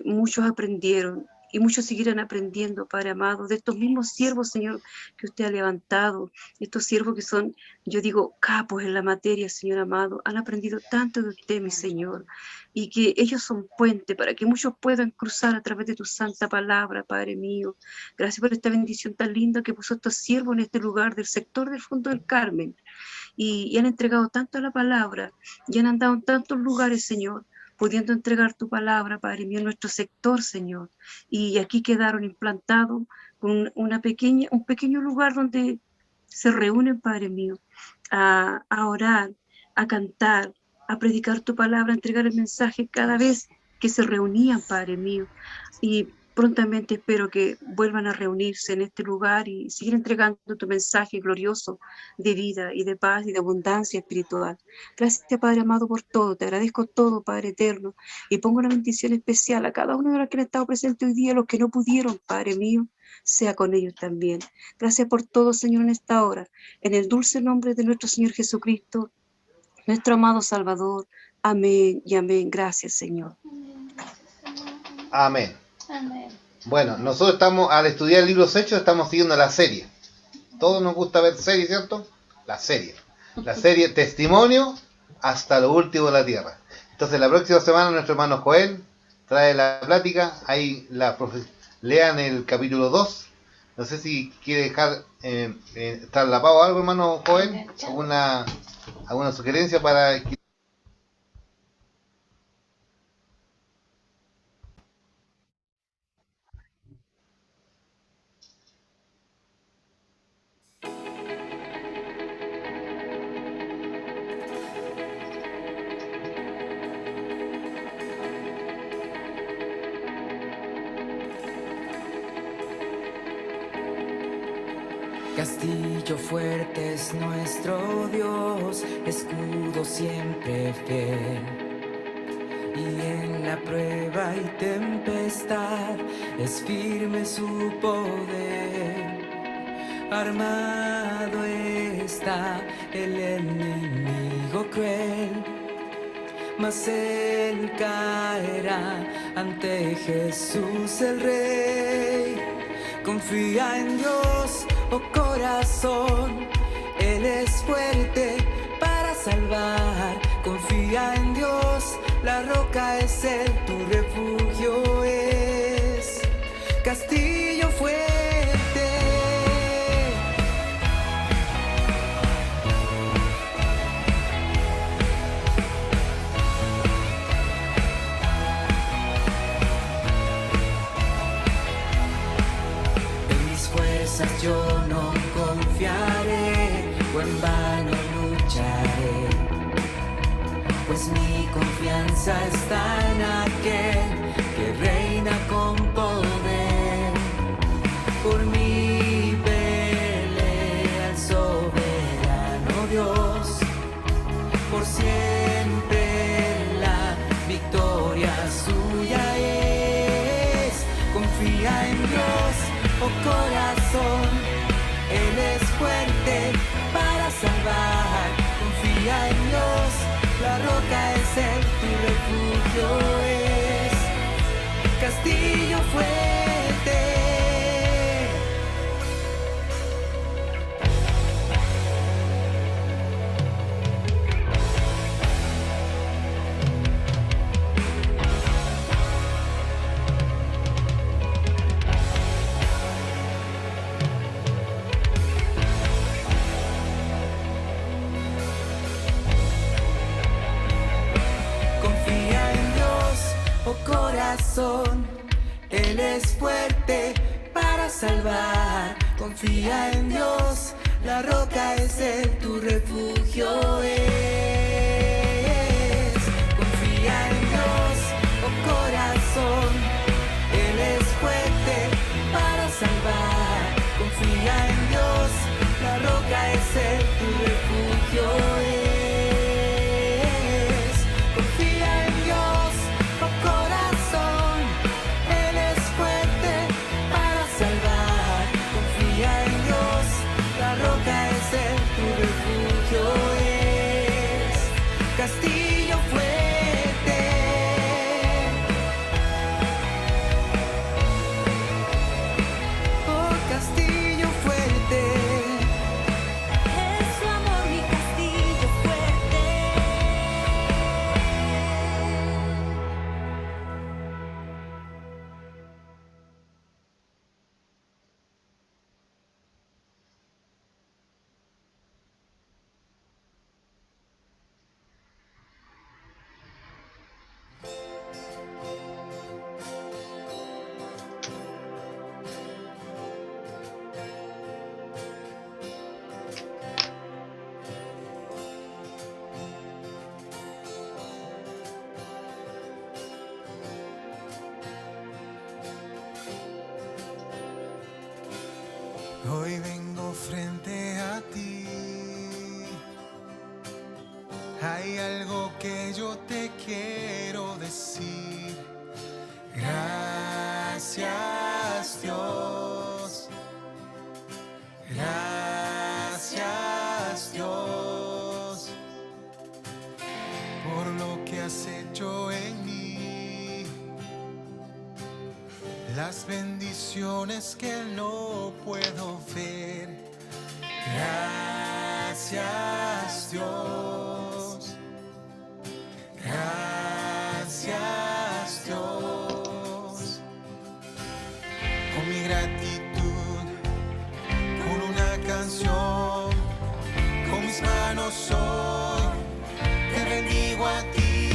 muchos aprendieron. Y muchos seguirán aprendiendo, Padre amado, de estos mismos siervos, Señor, que usted ha levantado, estos siervos que son, yo digo, capos en la materia, Señor amado, han aprendido tanto de usted, mi Señor, y que ellos son puente para que muchos puedan cruzar a través de tu santa palabra, Padre mío. Gracias por esta bendición tan linda que puso estos siervos en este lugar del sector del Fondo del Carmen, y han entregado tanto a la palabra, y han andado en tantos lugares, Señor, pudiendo entregar tu palabra, Padre mío, en nuestro sector, Señor. Y aquí quedaron implantados con un pequeño lugar donde se reúnen, Padre mío, a orar, a cantar, a predicar tu palabra, a entregar el mensaje cada vez que se reunían, Padre mío. Y Prontamente espero que vuelvan a reunirse en este lugar y seguir entregando tu mensaje glorioso de vida y de paz y de abundancia espiritual. Gracias, Padre amado, por todo. Te agradezco todo, Padre eterno. Y pongo una bendición especial a cada uno de los que han estado presentes hoy día, los que no pudieron, Padre mío, sea con ellos también. Gracias por todo, Señor, en esta hora. En el dulce nombre de nuestro Señor Jesucristo, nuestro amado Salvador. Amén y amén. Gracias, Señor. Amén. Amén. Bueno, nosotros estamos, al estudiar libros hechos, estamos siguiendo la serie. Todos nos gusta ver series, ¿cierto? La serie. La serie Testimonio hasta lo último de la tierra. Entonces, la próxima semana nuestro hermano Joel trae la plática. Ahí lean el capítulo 2. No sé si quiere dejar trasladado algo, hermano Joel. ¿Alguna sugerencia para que... Castillo fuerte es nuestro Dios, escudo siempre fiel. Y en la prueba y tempestad es firme su poder. Armado está el enemigo cruel, mas él caerá ante Jesús el Rey. Confía en Dios, oh corazón, Él es fuerte para salvar. Confía en Dios, la roca es Él, tu refugio es castillo fuerte. Yo no confiaré o en vano lucharé, pues mi confianza está en aquel que reina con poder. Por mí pelea el soberano Dios, por siempre la victoria suya es. Confía en Dios, oh corazón, Él es fuerte para salvar. Confía en Dios, la roca es Él, tu refugio es castillo fuerte. Corazón, Él es fuerte para salvar. Confía en Dios, la roca es Él, tu refugio es. Confía en Dios, oh corazón, Él es fuerte para salvar. Confía en Dios, la roca es Él, tu refugio es. Castillo fuerte, oh castillo fuerte, es su amor mi castillo fuerte. Hoy vengo frente a ti. Hay algo que yo te quiero decir. Gracias, Dios. Gracias, Dios, por lo que has hecho en mí. Las bendiciones que no puedo ver. Gracias, Dios. Gracias, Dios. Con mi gratitud, con una canción, con mis manos hoy te bendigo a ti.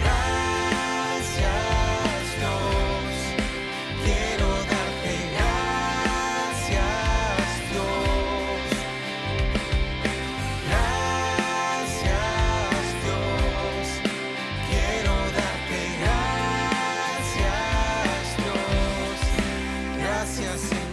Gracias, Dios. Quiero darte gracias, Dios. Gracias, Dios. Quiero darte gracias, Dios. Gracias, Señor.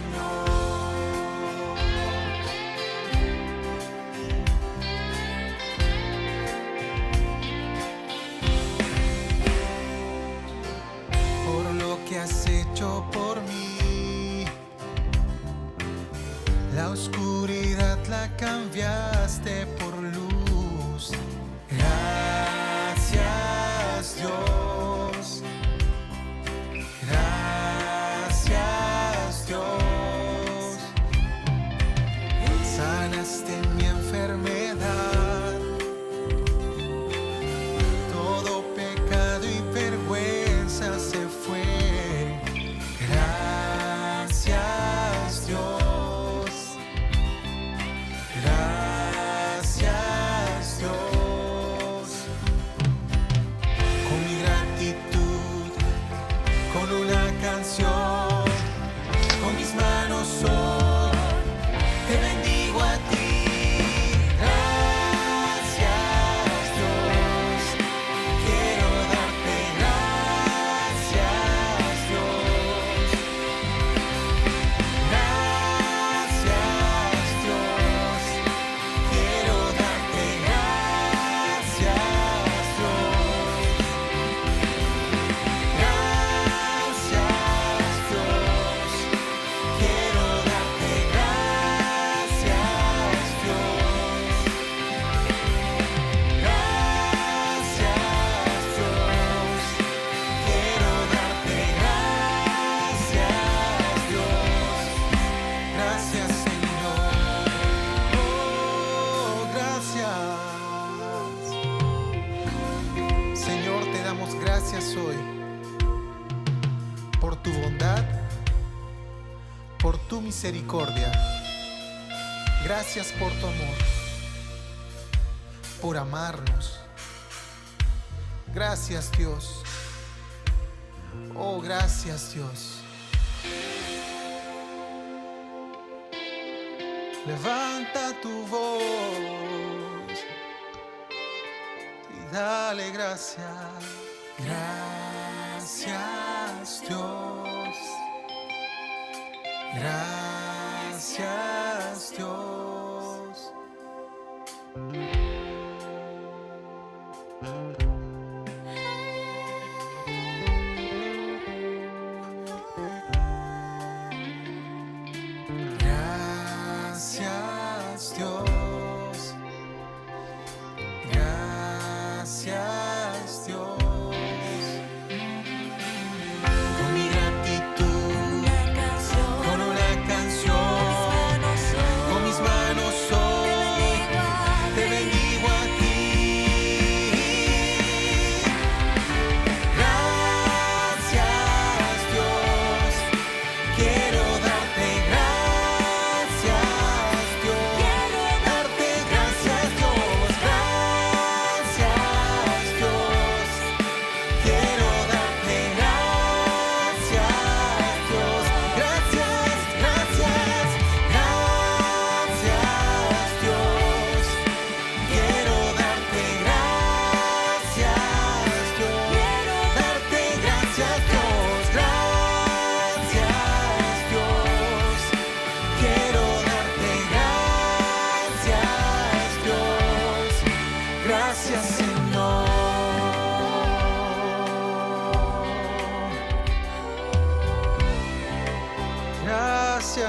Por lo que has hecho por mí. La oscuridad la cambiaste por luz. Gracias, Dios. Gracias, Dios. Sanaste mi enfermedad. Todo pecado y vergüenza se fue. Gracias, Dios. Gracias, Dios. Con mi gratitud, con una canción, con mis manos hoy te bendigo a ti. Gracias, Dios. Quiero darte gracias, Dios. Gracias, Dios. Quiero darte gracias, Dios. Gracias, Dios. Quiero darte gracias, Dios. Gracias, Dios. Quiero darte gracias, Dios. Gracias, Señor. Oh, gracias. Señor, te damos gracias hoy por tu bondad, por tu misericordia. Gracias por tu amor, por amarnos. Gracias, Dios. Oh, gracias, Dios. Levanta tu voz y dale gracias. Gracias, Dios. Gracias, Dios. Gracias, Dios. Gracias, Dios. Con mi gratitud, con una canción.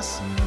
más.